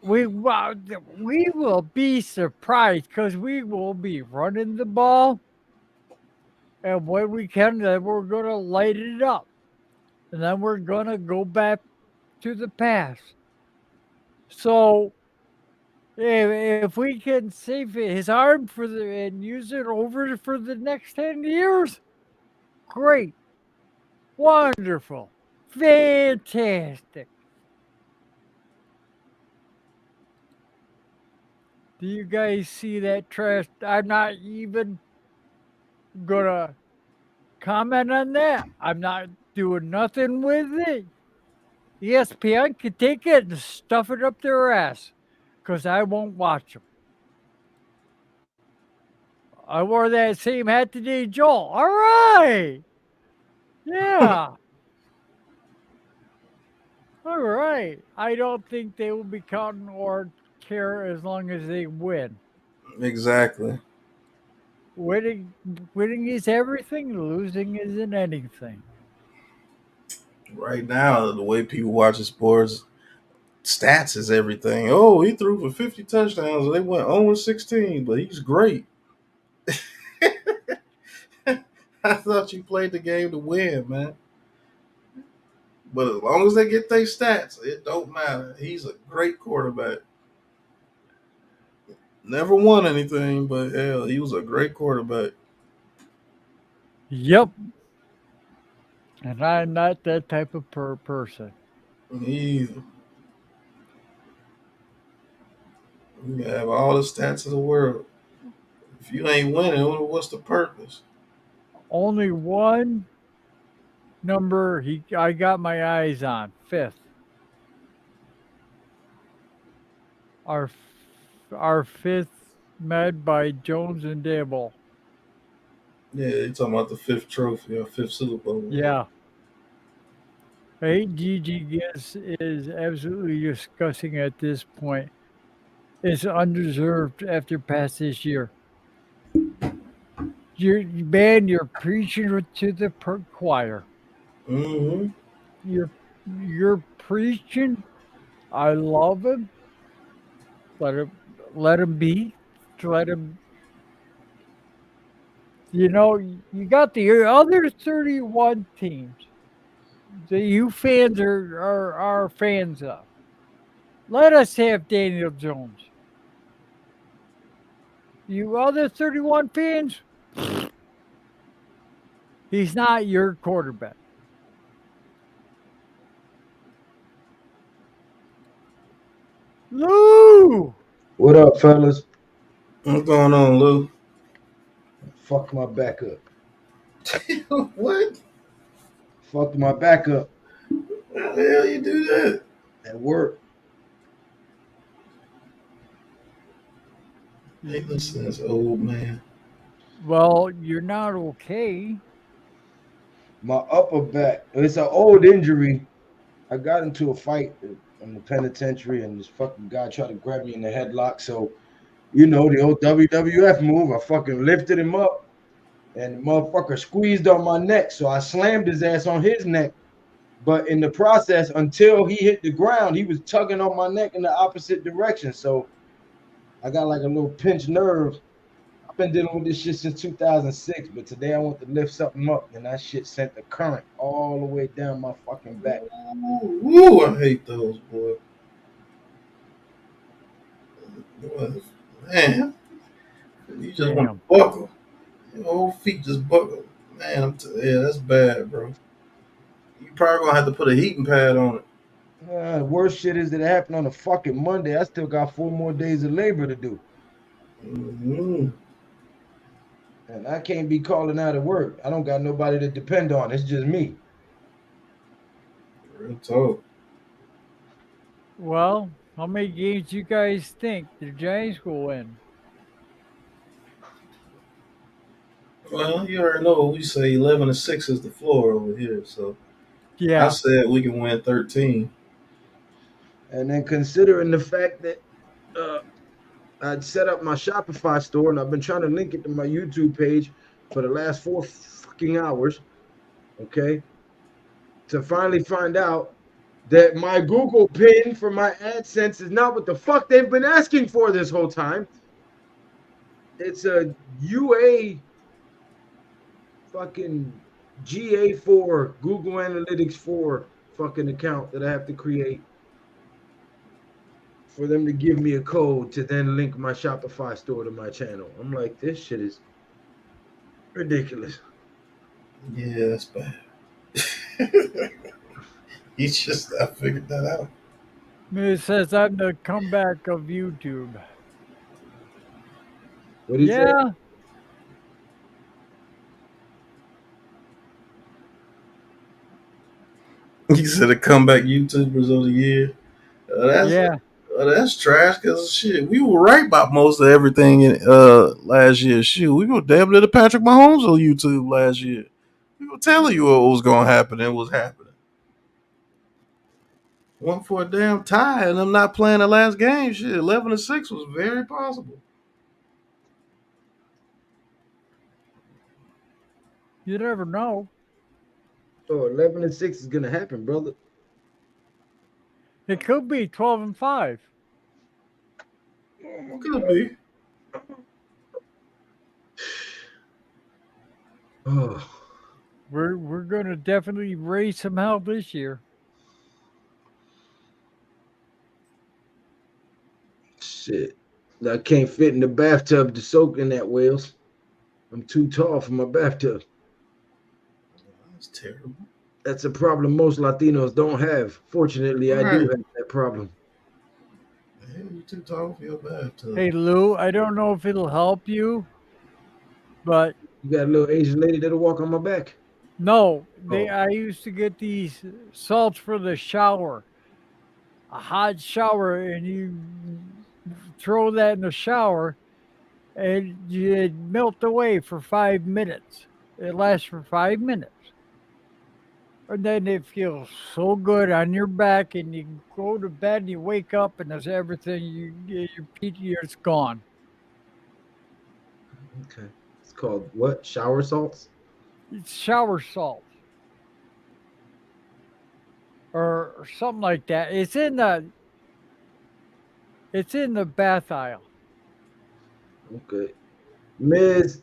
We will be surprised because we will be running the ball, and when we can, then we're gonna light it up, and then we're gonna go back to the pass. So if we can save his arm and use it over for the next 10 years, great, wonderful, fantastic. Do you guys see that trash? I'm not even gonna comment on that. I'm not doing nothing with it. ESPN can take it and stuff it up their ass because I won't watch them. I wore that same hat today, Joel. All right. Yeah. All right. I don't think they will be counting or care as long as they win. Exactly. Winning, winning is everything. Losing isn't anything. Right now, the way people watch sports, stats is everything. Oh, he threw for 50 touchdowns. They went 0-16, but he's great. I thought you played the game to win, man. But as long as they get their stats, it don't matter. He's a great quarterback. Never won anything, but hell, he was a great quarterback. Yep. And I'm not that type of person. He You can have all the stats in the world. If you ain't winning, what's the purpose? Only one number I got my eyes on, fifth. Our our fifth med by Jones and Dable. Yeah, you talking about the fifth trophy or fifth Super Bowl. Yeah. I hate GG Guess is absolutely disgusting at this point. It's undeserved after past this year. You're preaching to the choir. Mm-hmm. You're you're preaching. I love him. Let him let him be. Let him. You got the other 31 teams that you fans are fans of. Let us have Daniel Jones. You other 31 fans, he's not your quarterback. Lou! What up, fellas? What's going on, Lou? Fucked my back up. What? Fucked my back up How the hell you do that? at work. Hey, listen, this old man. Well, you're not okay. My upper back. It's an old injury. I got into a fight in the penitentiary, and this fucking guy tried to grab me in the headlock. So You know, the old WWF move. I fucking lifted him up and the motherfucker squeezed on my neck. So I slammed his ass on his neck. But in the process, until he hit the ground, he was tugging on my neck in the opposite direction. So I got like a little pinched nerve. I've been dealing with this shit since 2006, but today I want to lift something up, and that shit sent the current all the way down my fucking back. Ooh, I hate those, boy. Boy, man, you just want to Damn. buckle. Your whole feet just buckle. Man, yeah, that's bad, bro. You probably gonna have to put a heating pad on it. The worst shit is that it happened on a fucking Monday. I still got 4 more days of labor to do, Mm-hmm. and I can't be calling out of work. I don't got nobody to depend on. It's just me. Real talk. Well, how many games you guys think the Giants will win? Well, you already know what we say. 11-6 is the floor over here. So I Yeah. said we can win 13. And then considering the fact that uh, I'd set up my Shopify store and I've been trying to link it to my YouTube page for the last 4 fucking hours, okay, to finally find out that my Google pin for my AdSense is not what the fuck they've been asking for this whole time. It's a UA fucking GA4 Google Analytics 4 fucking account that I have to create for them to give me a code to then link my Shopify store to my channel. I'm like, this shit is ridiculous. Yeah, that's bad. He just I figured that out. It says I'm the comeback of YouTube. What do you say? Yeah. He said the comeback YouTubers of the year. Yeah. That's trash. Cause shit, we were right about most of everything in last year. Shoot, we were damn near the Patrick Mahomes on YouTube last year. We were telling you what was gonna happen and was happening. One for a damn tie, and them not playing the last game. Shit, 11-6 was very possible. You never know. Oh, 11-6 is gonna happen, brother. It could be 12-5. Oh my Could god. be. Oh We're gonna definitely raise some hell this year. shit. I can't fit in the bathtub to soak in that, Wales. I'm too tall for my bathtub. That's terrible. That's a problem most Latinos don't have. Fortunately, All I do right, have that problem. hell, you too tall for your bathtub. Hey Lou, I don't know if it'll help you, but You got a little Asian lady that'll walk on my back. no, they Oh, I used to get these salts for the shower, a hot shower, and you throw that in the shower, and it melt away for 5 minutes. It lasts for 5 minutes. And then it feels so good on your back, and you go to bed, and you wake up, and there's everything your PTO is gone. okay. It's called what? Shower salts? It's shower salt or something like that. It's in the bath aisle. Okay. Miss,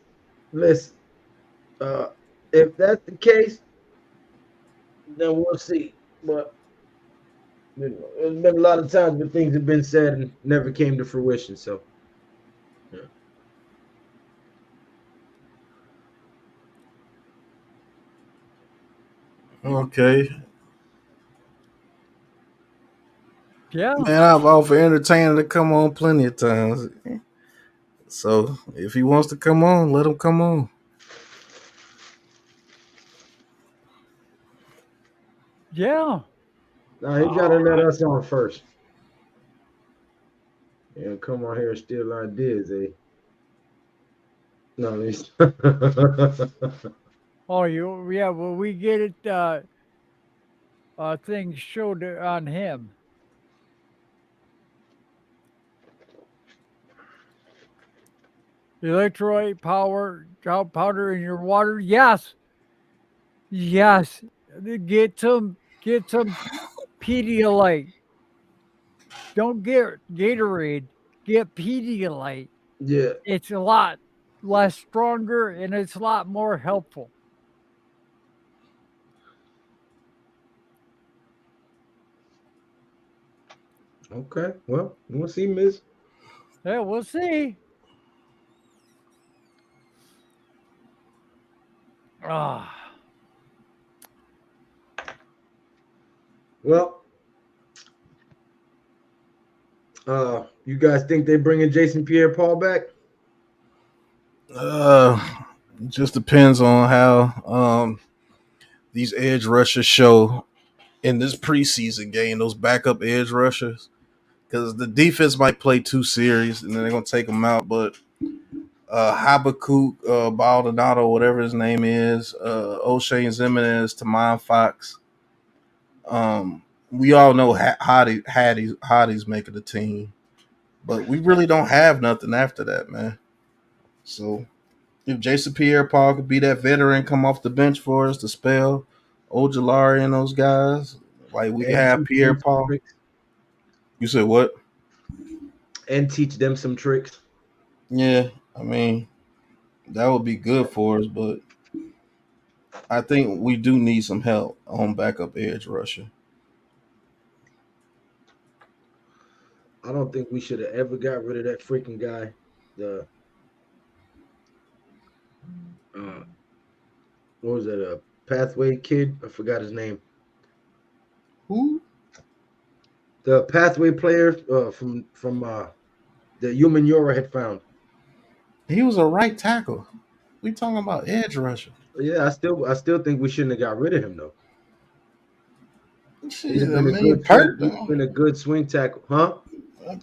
listen, uh, if that's the case, then we'll see. But there's been a lot of times when things have been said and never came to fruition. So, yeah. Okay, Yeah, man, I've offered entertainer to come on plenty of times. So if he wants to come on, let him come on. yeah. Now he got to let us on first. Yeah, come on here and steal ideas, eh? No, he's Oh, yeah. Well, we get it. Thing showed on him. electrolyte powder in your water. Yes, yes. Get some Pedialyte. Don't get Gatorade. Get Pedialyte. Yeah. It's a lot less stronger and it's a lot more helpful. Okay. Well, we'll see, Miss. Yeah, we'll see. Ah, Well, you guys think they bringing Jason Pierre-Paul back? It just depends on how these edge rushers show in this preseason game. Those backup edge rushers, because the defense might play too serious, and then they're gonna take them out. But Habakkuk, Baldonado, whatever his name is, O'Shea Zimenez, Tamon Fox. We all know Hottie's making the team, but we really don't have nothing after that, man. So if Jason Pierre-Paul could be that veteran, come off the bench for us to spell Ojulari and those guys, like we can And have teach them some Pierre-Paul. tricks. You said what? And teach them some tricks. Yeah, I mean that would be good for us, but I think we do need some help on backup edge rusher. I don't think we should have ever got rid of that freaking guy. The uh, what was that? A pathway kid? I forgot his name. Who? The pathway player from the Human Euro had found. He was a right tackle. We talking about edge rusher. Yeah, I still think we shouldn't have got rid of him though. He's Shit, I been a mean good swing. Perk. He's been a good swing tackle, huh?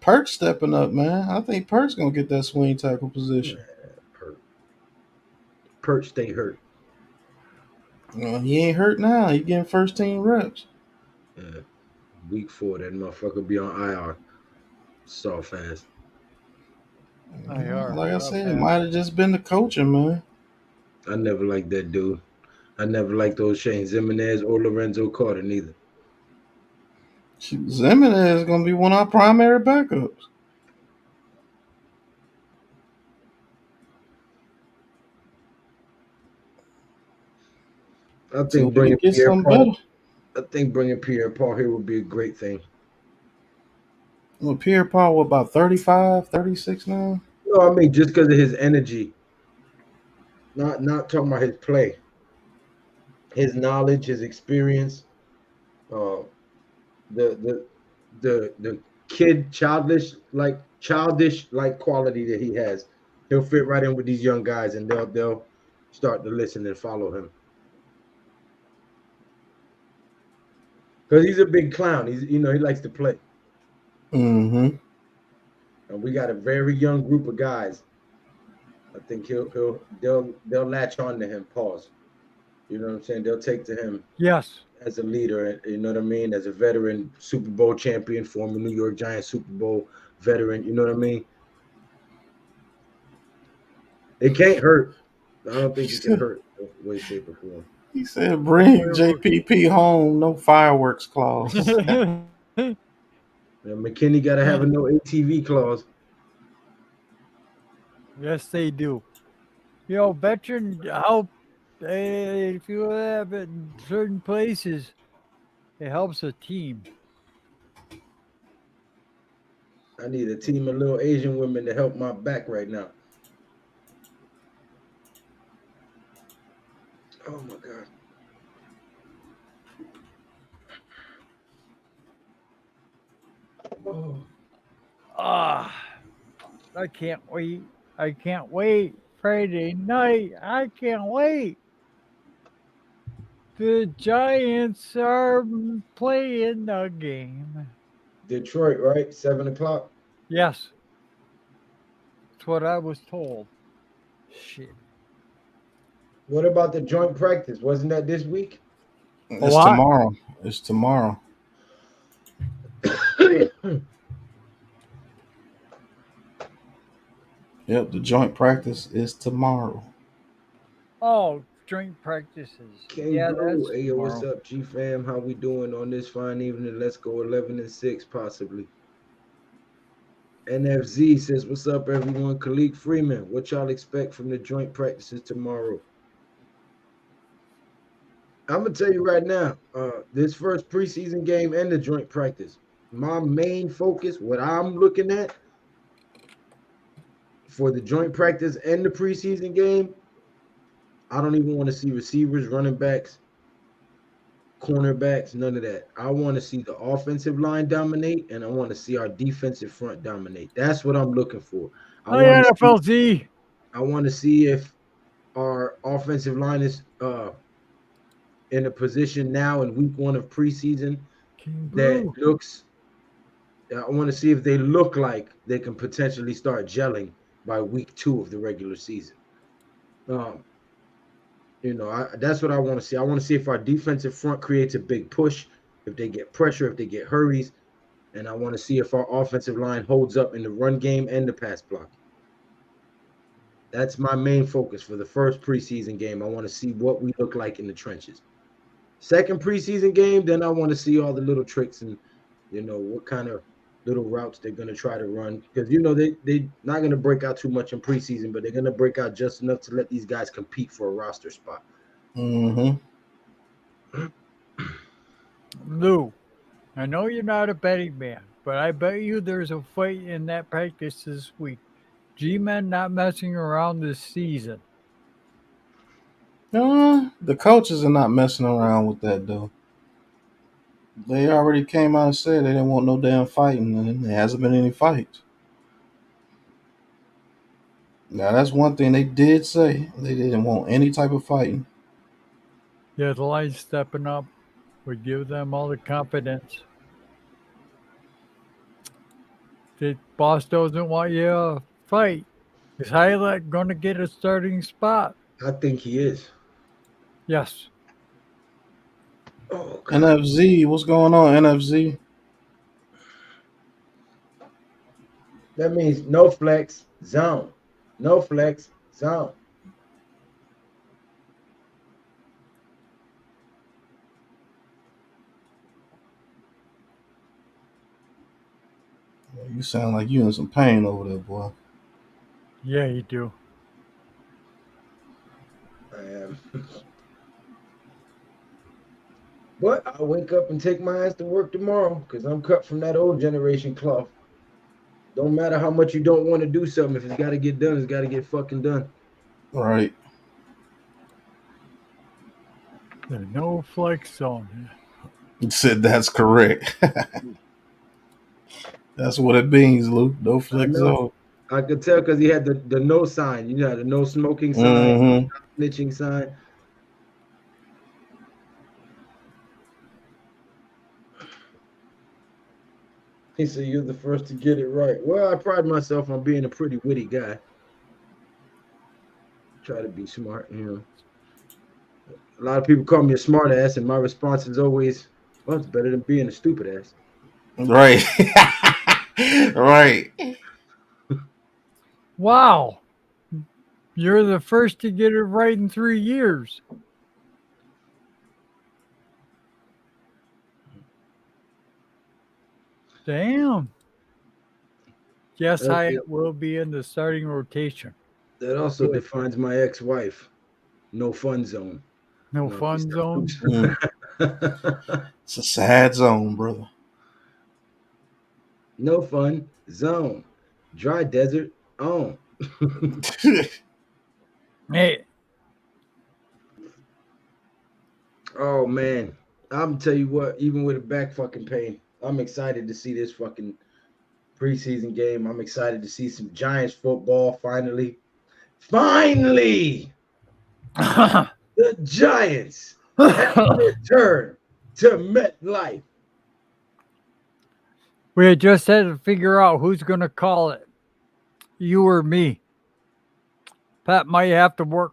Perk's stepping up, man. I think Perk's gonna get that swing tackle position. Perk, Perk stay hurt. He ain't hurt now. He getting first team reps. Yeah. Week 4, that motherfucker be on IR. So fast. IR. Like I Rough said, it ass. might have just been the coaching, man. I never liked that dude. I never liked those Shane Zimenez or Lorenzo Carter neither. Zimenez is gonna be one of our primary backups. I So think we bringing get Pierre something Paul. better. I think bringing Pierre Paul here would be a great thing. Well, Pierre Paul, what, about 35, 36 now? No, I mean just because of his energy. Not talking about his play, his knowledge, his experience, uh, the the kid childish like quality that he has. He'll fit right in with these young guys, and they'll start to listen and follow him because he's a big clown. He likes to play, Mm-hmm. and we got a very young group of guys. I think they'll latch on to him. Pause. You know what I'm saying? They'll take to him Yes. as a leader, you know what I mean? As a veteran Super Bowl champion, former New York Giants Super Bowl veteran, you know what I mean? It can't hurt. I don't think it can hurt in way, shape, or form. He said, bring JPP home, no fireworks clause. And McKinney got to have a no ATV clause. Yes, they do. Veteran help. If you have it in certain places, it helps a team. I need a team of little Asian women to help my back right now. Oh my God. Oh. Ah, I can't wait. I can't wait. Friday night. I can't wait. The Giants are playing the game. Detroit, right? 7 o'clock. Yes, that's what I was told. Shit. What about the joint practice? Wasn't that this week? It's What? tomorrow. It's tomorrow. Yep, the joint practice is tomorrow. Oh, joint practices. King Yeah, Brew, that's hey yo, what's tomorrow. up, G fam? How we doing on this fine evening? Let's go 11-6 possibly. NFZ says, "What's up, everyone?" Khalik Freeman, what y'all expect from the joint practices tomorrow? I'm gonna tell you right now, this first preseason game and the joint practice, my main focus, what I'm looking at for the joint practice and the preseason game, I don't even want to see receivers, running backs, cornerbacks, none of that. I want to see the offensive line dominate, and I want to see our defensive front dominate. That's what I'm looking for. I Oh, want yeah, to see. FLZ. I want to see if our offensive line is in a position now in week 1 of preseason King that Brew. looks. I want to see if they look like they can potentially start gelling by week 2 of the regular season. Um, that's what I want to see. I want to see if our defensive front creates a big push, if they get pressure, if they get hurries, and I want to see if our offensive line holds up in the run game and the pass blocking. That's my main focus for the first preseason game. I want to see what we look like in the trenches. Second preseason game, then I want to see all the little tricks and what kind of little routes they're going to try to run because they not going to break out too much in preseason, but they're going to break out just enough to let these guys compete for a roster spot. Mm-hmm. Lou, I know you're not a betting man, but I bet you there's a fight in that practice this week. G-Men not messing around this season. The coaches are not messing around with that though. They already came out and said they didn't want no damn fighting, and there hasn't been any fights. Now that's one thing they did say. They didn't want any type of fighting. Yeah, the line stepping up would give them all the confidence. The boss doesn't want you to fight. Is Highlight going to get a starting spot? I think he is. Yes. Oh God. NFZ, what's going on, NFZ? That means no flex zone. No flex zone. You sound like you in some pain over there, boy. Yeah, you do. I am. But I'll wake up and take my ass to work tomorrow because I'm cut from that old generation cloth. Don't matter how much you don't want to do something. If it's got to get done, it's got to get fucking done. Right. There's no flex zone. You said that's correct. That's what it means, Luke. No I flex know. zone. I could tell because he had the no sign. The no smoking sign, Mm-hmm. snitching sign. He said, "You're the first to get it right." Well, I pride myself on being a pretty witty guy. Try to be smart. A lot of people call me a smart ass, and my response is always, "Well, it's better than being a stupid ass." Right. Right. Wow. You're the first to get it right in 3 years. Damn. Yes, Okay. Hyatt will be in the starting rotation. That also Good. defines my ex-wife. No fun zone. No No, let me fun zone. Mm. stop. It's a sad zone, brother. No fun zone. Dry desert on. Hey, Oh man, I'm tell you what. Even with a back fucking pain, I'm excited to see this fucking preseason game. I'm excited to see some Giants football finally. Finally, the Giants have returned to MetLife. we had just had to figure out who's going to call it. You or me. Pat might have to work.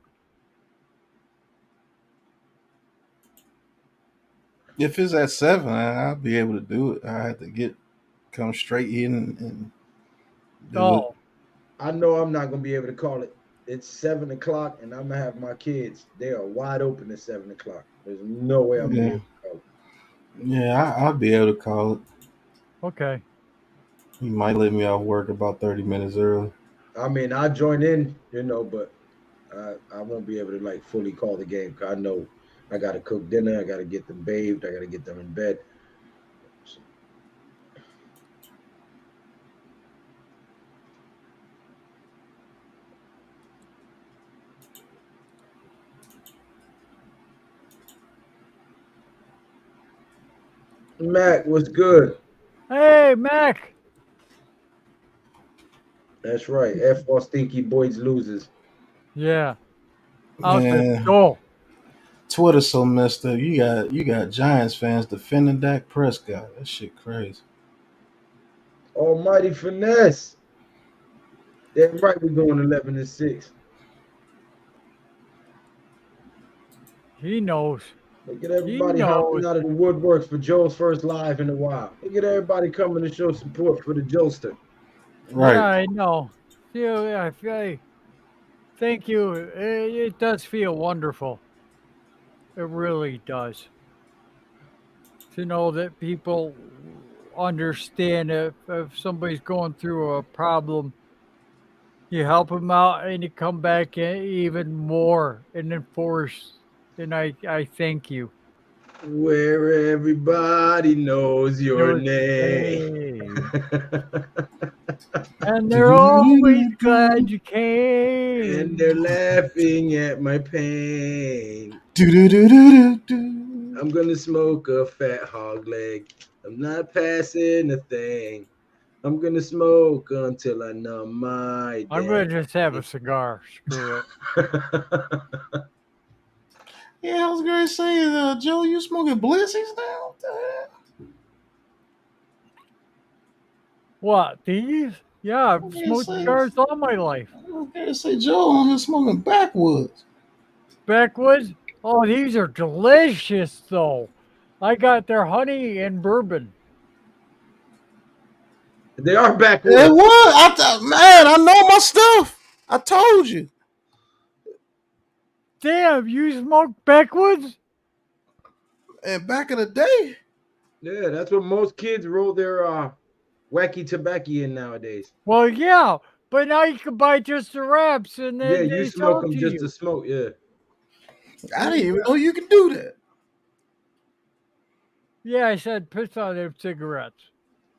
If it's at 7, I'll be able to do it. I have to come straight in and do it. Oh, I know I'm not gonna be able to call it. It's 7 o'clock, and I'm gonna have my kids. They are wide open at 7 o'clock. There's no way I'm gonna be Yeah, able to call it. yeah, I'll be able to call it. Okay. He might let me off work about 30 minutes early. I mean, I join in, but I won't be able to like fully call the game. 'Cause I know I gotta cook dinner. I gotta get them bathed. I gotta get them in bed. So, Mac, what's good? Hey, Mac. That's right. F all stinky boys loses. Yeah. Out the Man, door. Twitter's so messed up. You got Giants fans defending Dak Prescott. That shit crazy. Almighty finesse. Damn right, we're going 11-6. He knows. Look at He everybody hopping knows. out of the woodworks for Joe's first live in a while. Look at everybody coming to show support for the Joester. Yeah, Right. I know. Yeah, thank you. It does feel wonderful. It really does. To know that people understand if somebody's going through a problem, you help them out and you come back even more and enforce. And I thank you. Where everybody knows your Your name. name. And they're always Do-do-do-do-do-do. glad you And came. they're laughing at my pain. Do-do-do-do-do-do. I'm gonna smoke a fat hog leg. I'm not passing a thing. I'm gonna smoke until I numb my I'm going to just have a day. cigar. Screw it. Yeah, I was gonna say, Joe, you smoking blissies now? What the hell? What? These? Yeah, I I've was gonna smoked say, cigars all my life. I was gonna say Joe on here smoking backwoods. Backwoods? Oh, these are delicious, though. I got their honey and bourbon. They are It backwoods. was. Man, I know my stuff. I told you. Damn, you smoke backwoods? And back in the day, Yeah, that's what most kids roll their wacky tobacco in nowadays. Well, yeah, but now you can buy just the wraps and Yeah, then you they sell smoke it them to just to you. smoke. Yeah. I didn't even know you could do that. Yeah, I said piss on them cigarettes.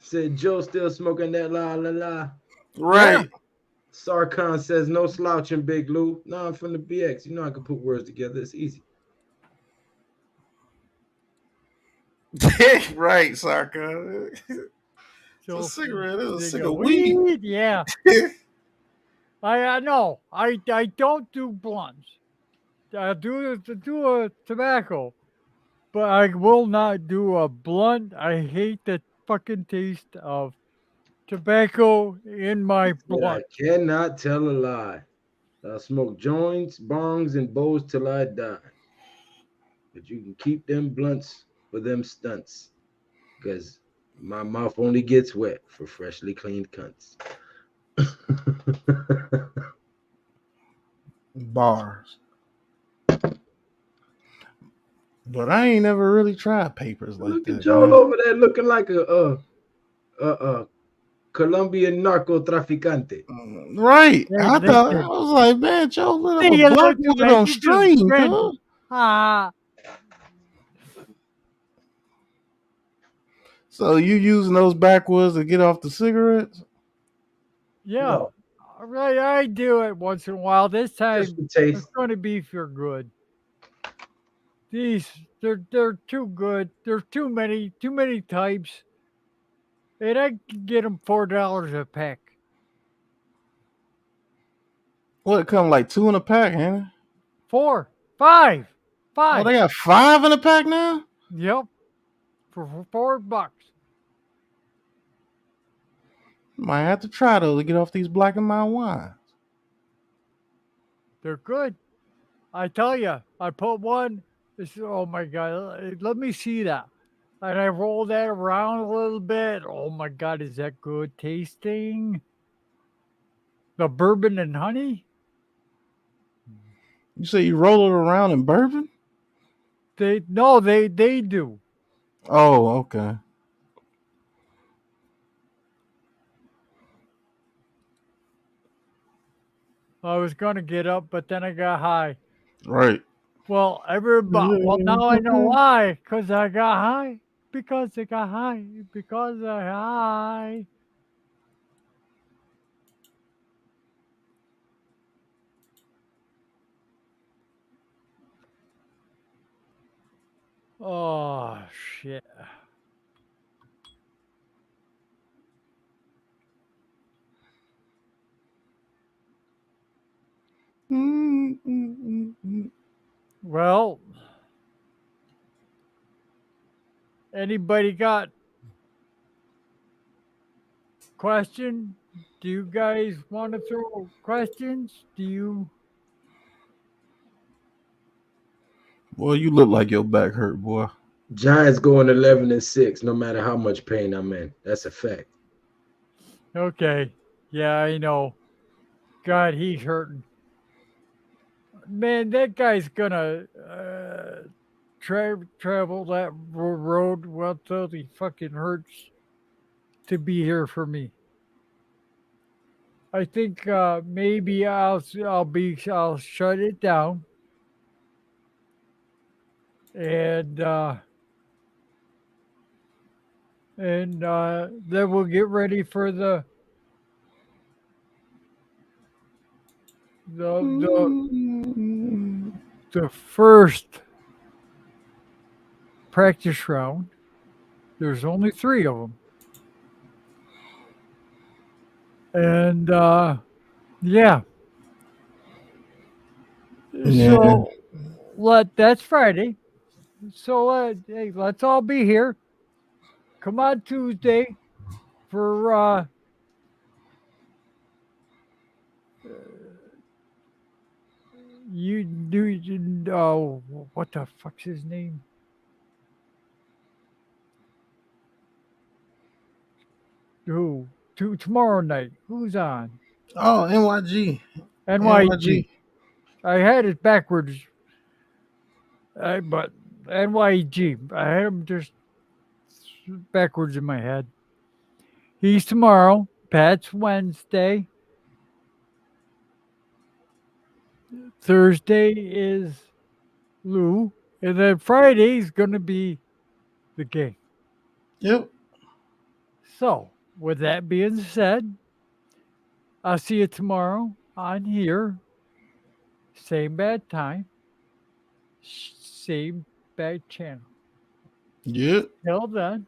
Said Joe still smoking that la la la. Yeah, Right. Sarkhan says no slouching, Big Lou. No, I'm from the BX. You know I can put words together. It's easy. Right, Sarka. It's a so cigarette. It's a they cigarette go of weed. weed. Yeah, I know. I don't do blunts. I do a tobacco, but I will not do a blunt. I hate the fucking taste of tobacco in He my said I blunt. cannot tell a lie. I'll smoke joints, bongs, and bows till I die. But you can keep them blunts for them stunts. Because my mouth only gets wet for freshly cleaned cunts. Bars. But I ain't never really tried papers like Look at that, Joel man. over there looking like a Colombian narcotraficante. Right. Hey, I thought I listen. was like, man, Joe lit up See a you looking Blackwood like on you just stream, friend. huh? Ah, So you using those backwoods to get off the cigarettes? yeah. No, Right, I do it once in a while. This just time for it's taste. going to be for good. These they're too good. There's too many types, and I can get them $4 a pack. Well, it come like two in a pack, ain't it? Four, five, Oh, five. they got five in a pack now? Yep, for $4. Might have to try those to get off these black and mild wines. They're good. I tell you, I put one. Oh my god, let me see that. And I roll that around a little bit. Oh my god, is that good tasting? The bourbon and honey? You say you roll it around in bourbon? They do. Oh, okay. I was gonna get up, but then I got high. Right. Well, everybody. Well, now I know why. Cause I got high. Because I got high. Because I high. Oh shit. Well, anybody got question? Do you guys want to throw questions? Do you? Boy, you look like your back hurt, boy. Giants going 11-6, no matter how much pain I'm in. That's a fact. Okay. Yeah, I know. God, he's hurting. Man, that guy's gonna travel that road well till he fucking hurts to be here for me. I think maybe I'll shut it down and then we'll get ready for the the first practice round. There's only 3 of them, and yeah. Yeah. So that's Friday. So hey, let's all be here. Come on Tuesday for you do. Oh, what the fuck's his name? Who? Tomorrow night. Who's on? Oh, NYG. NYG. NYG. I had it backwards, but NYG. I had him just backwards in my head. He's tomorrow. Pat's Wednesday. Thursday is Lou, and then Friday's gonna be the game. Yep. So, with that being said, I'll see you tomorrow on here. Same bad time, same bad channel. Yep. Till then.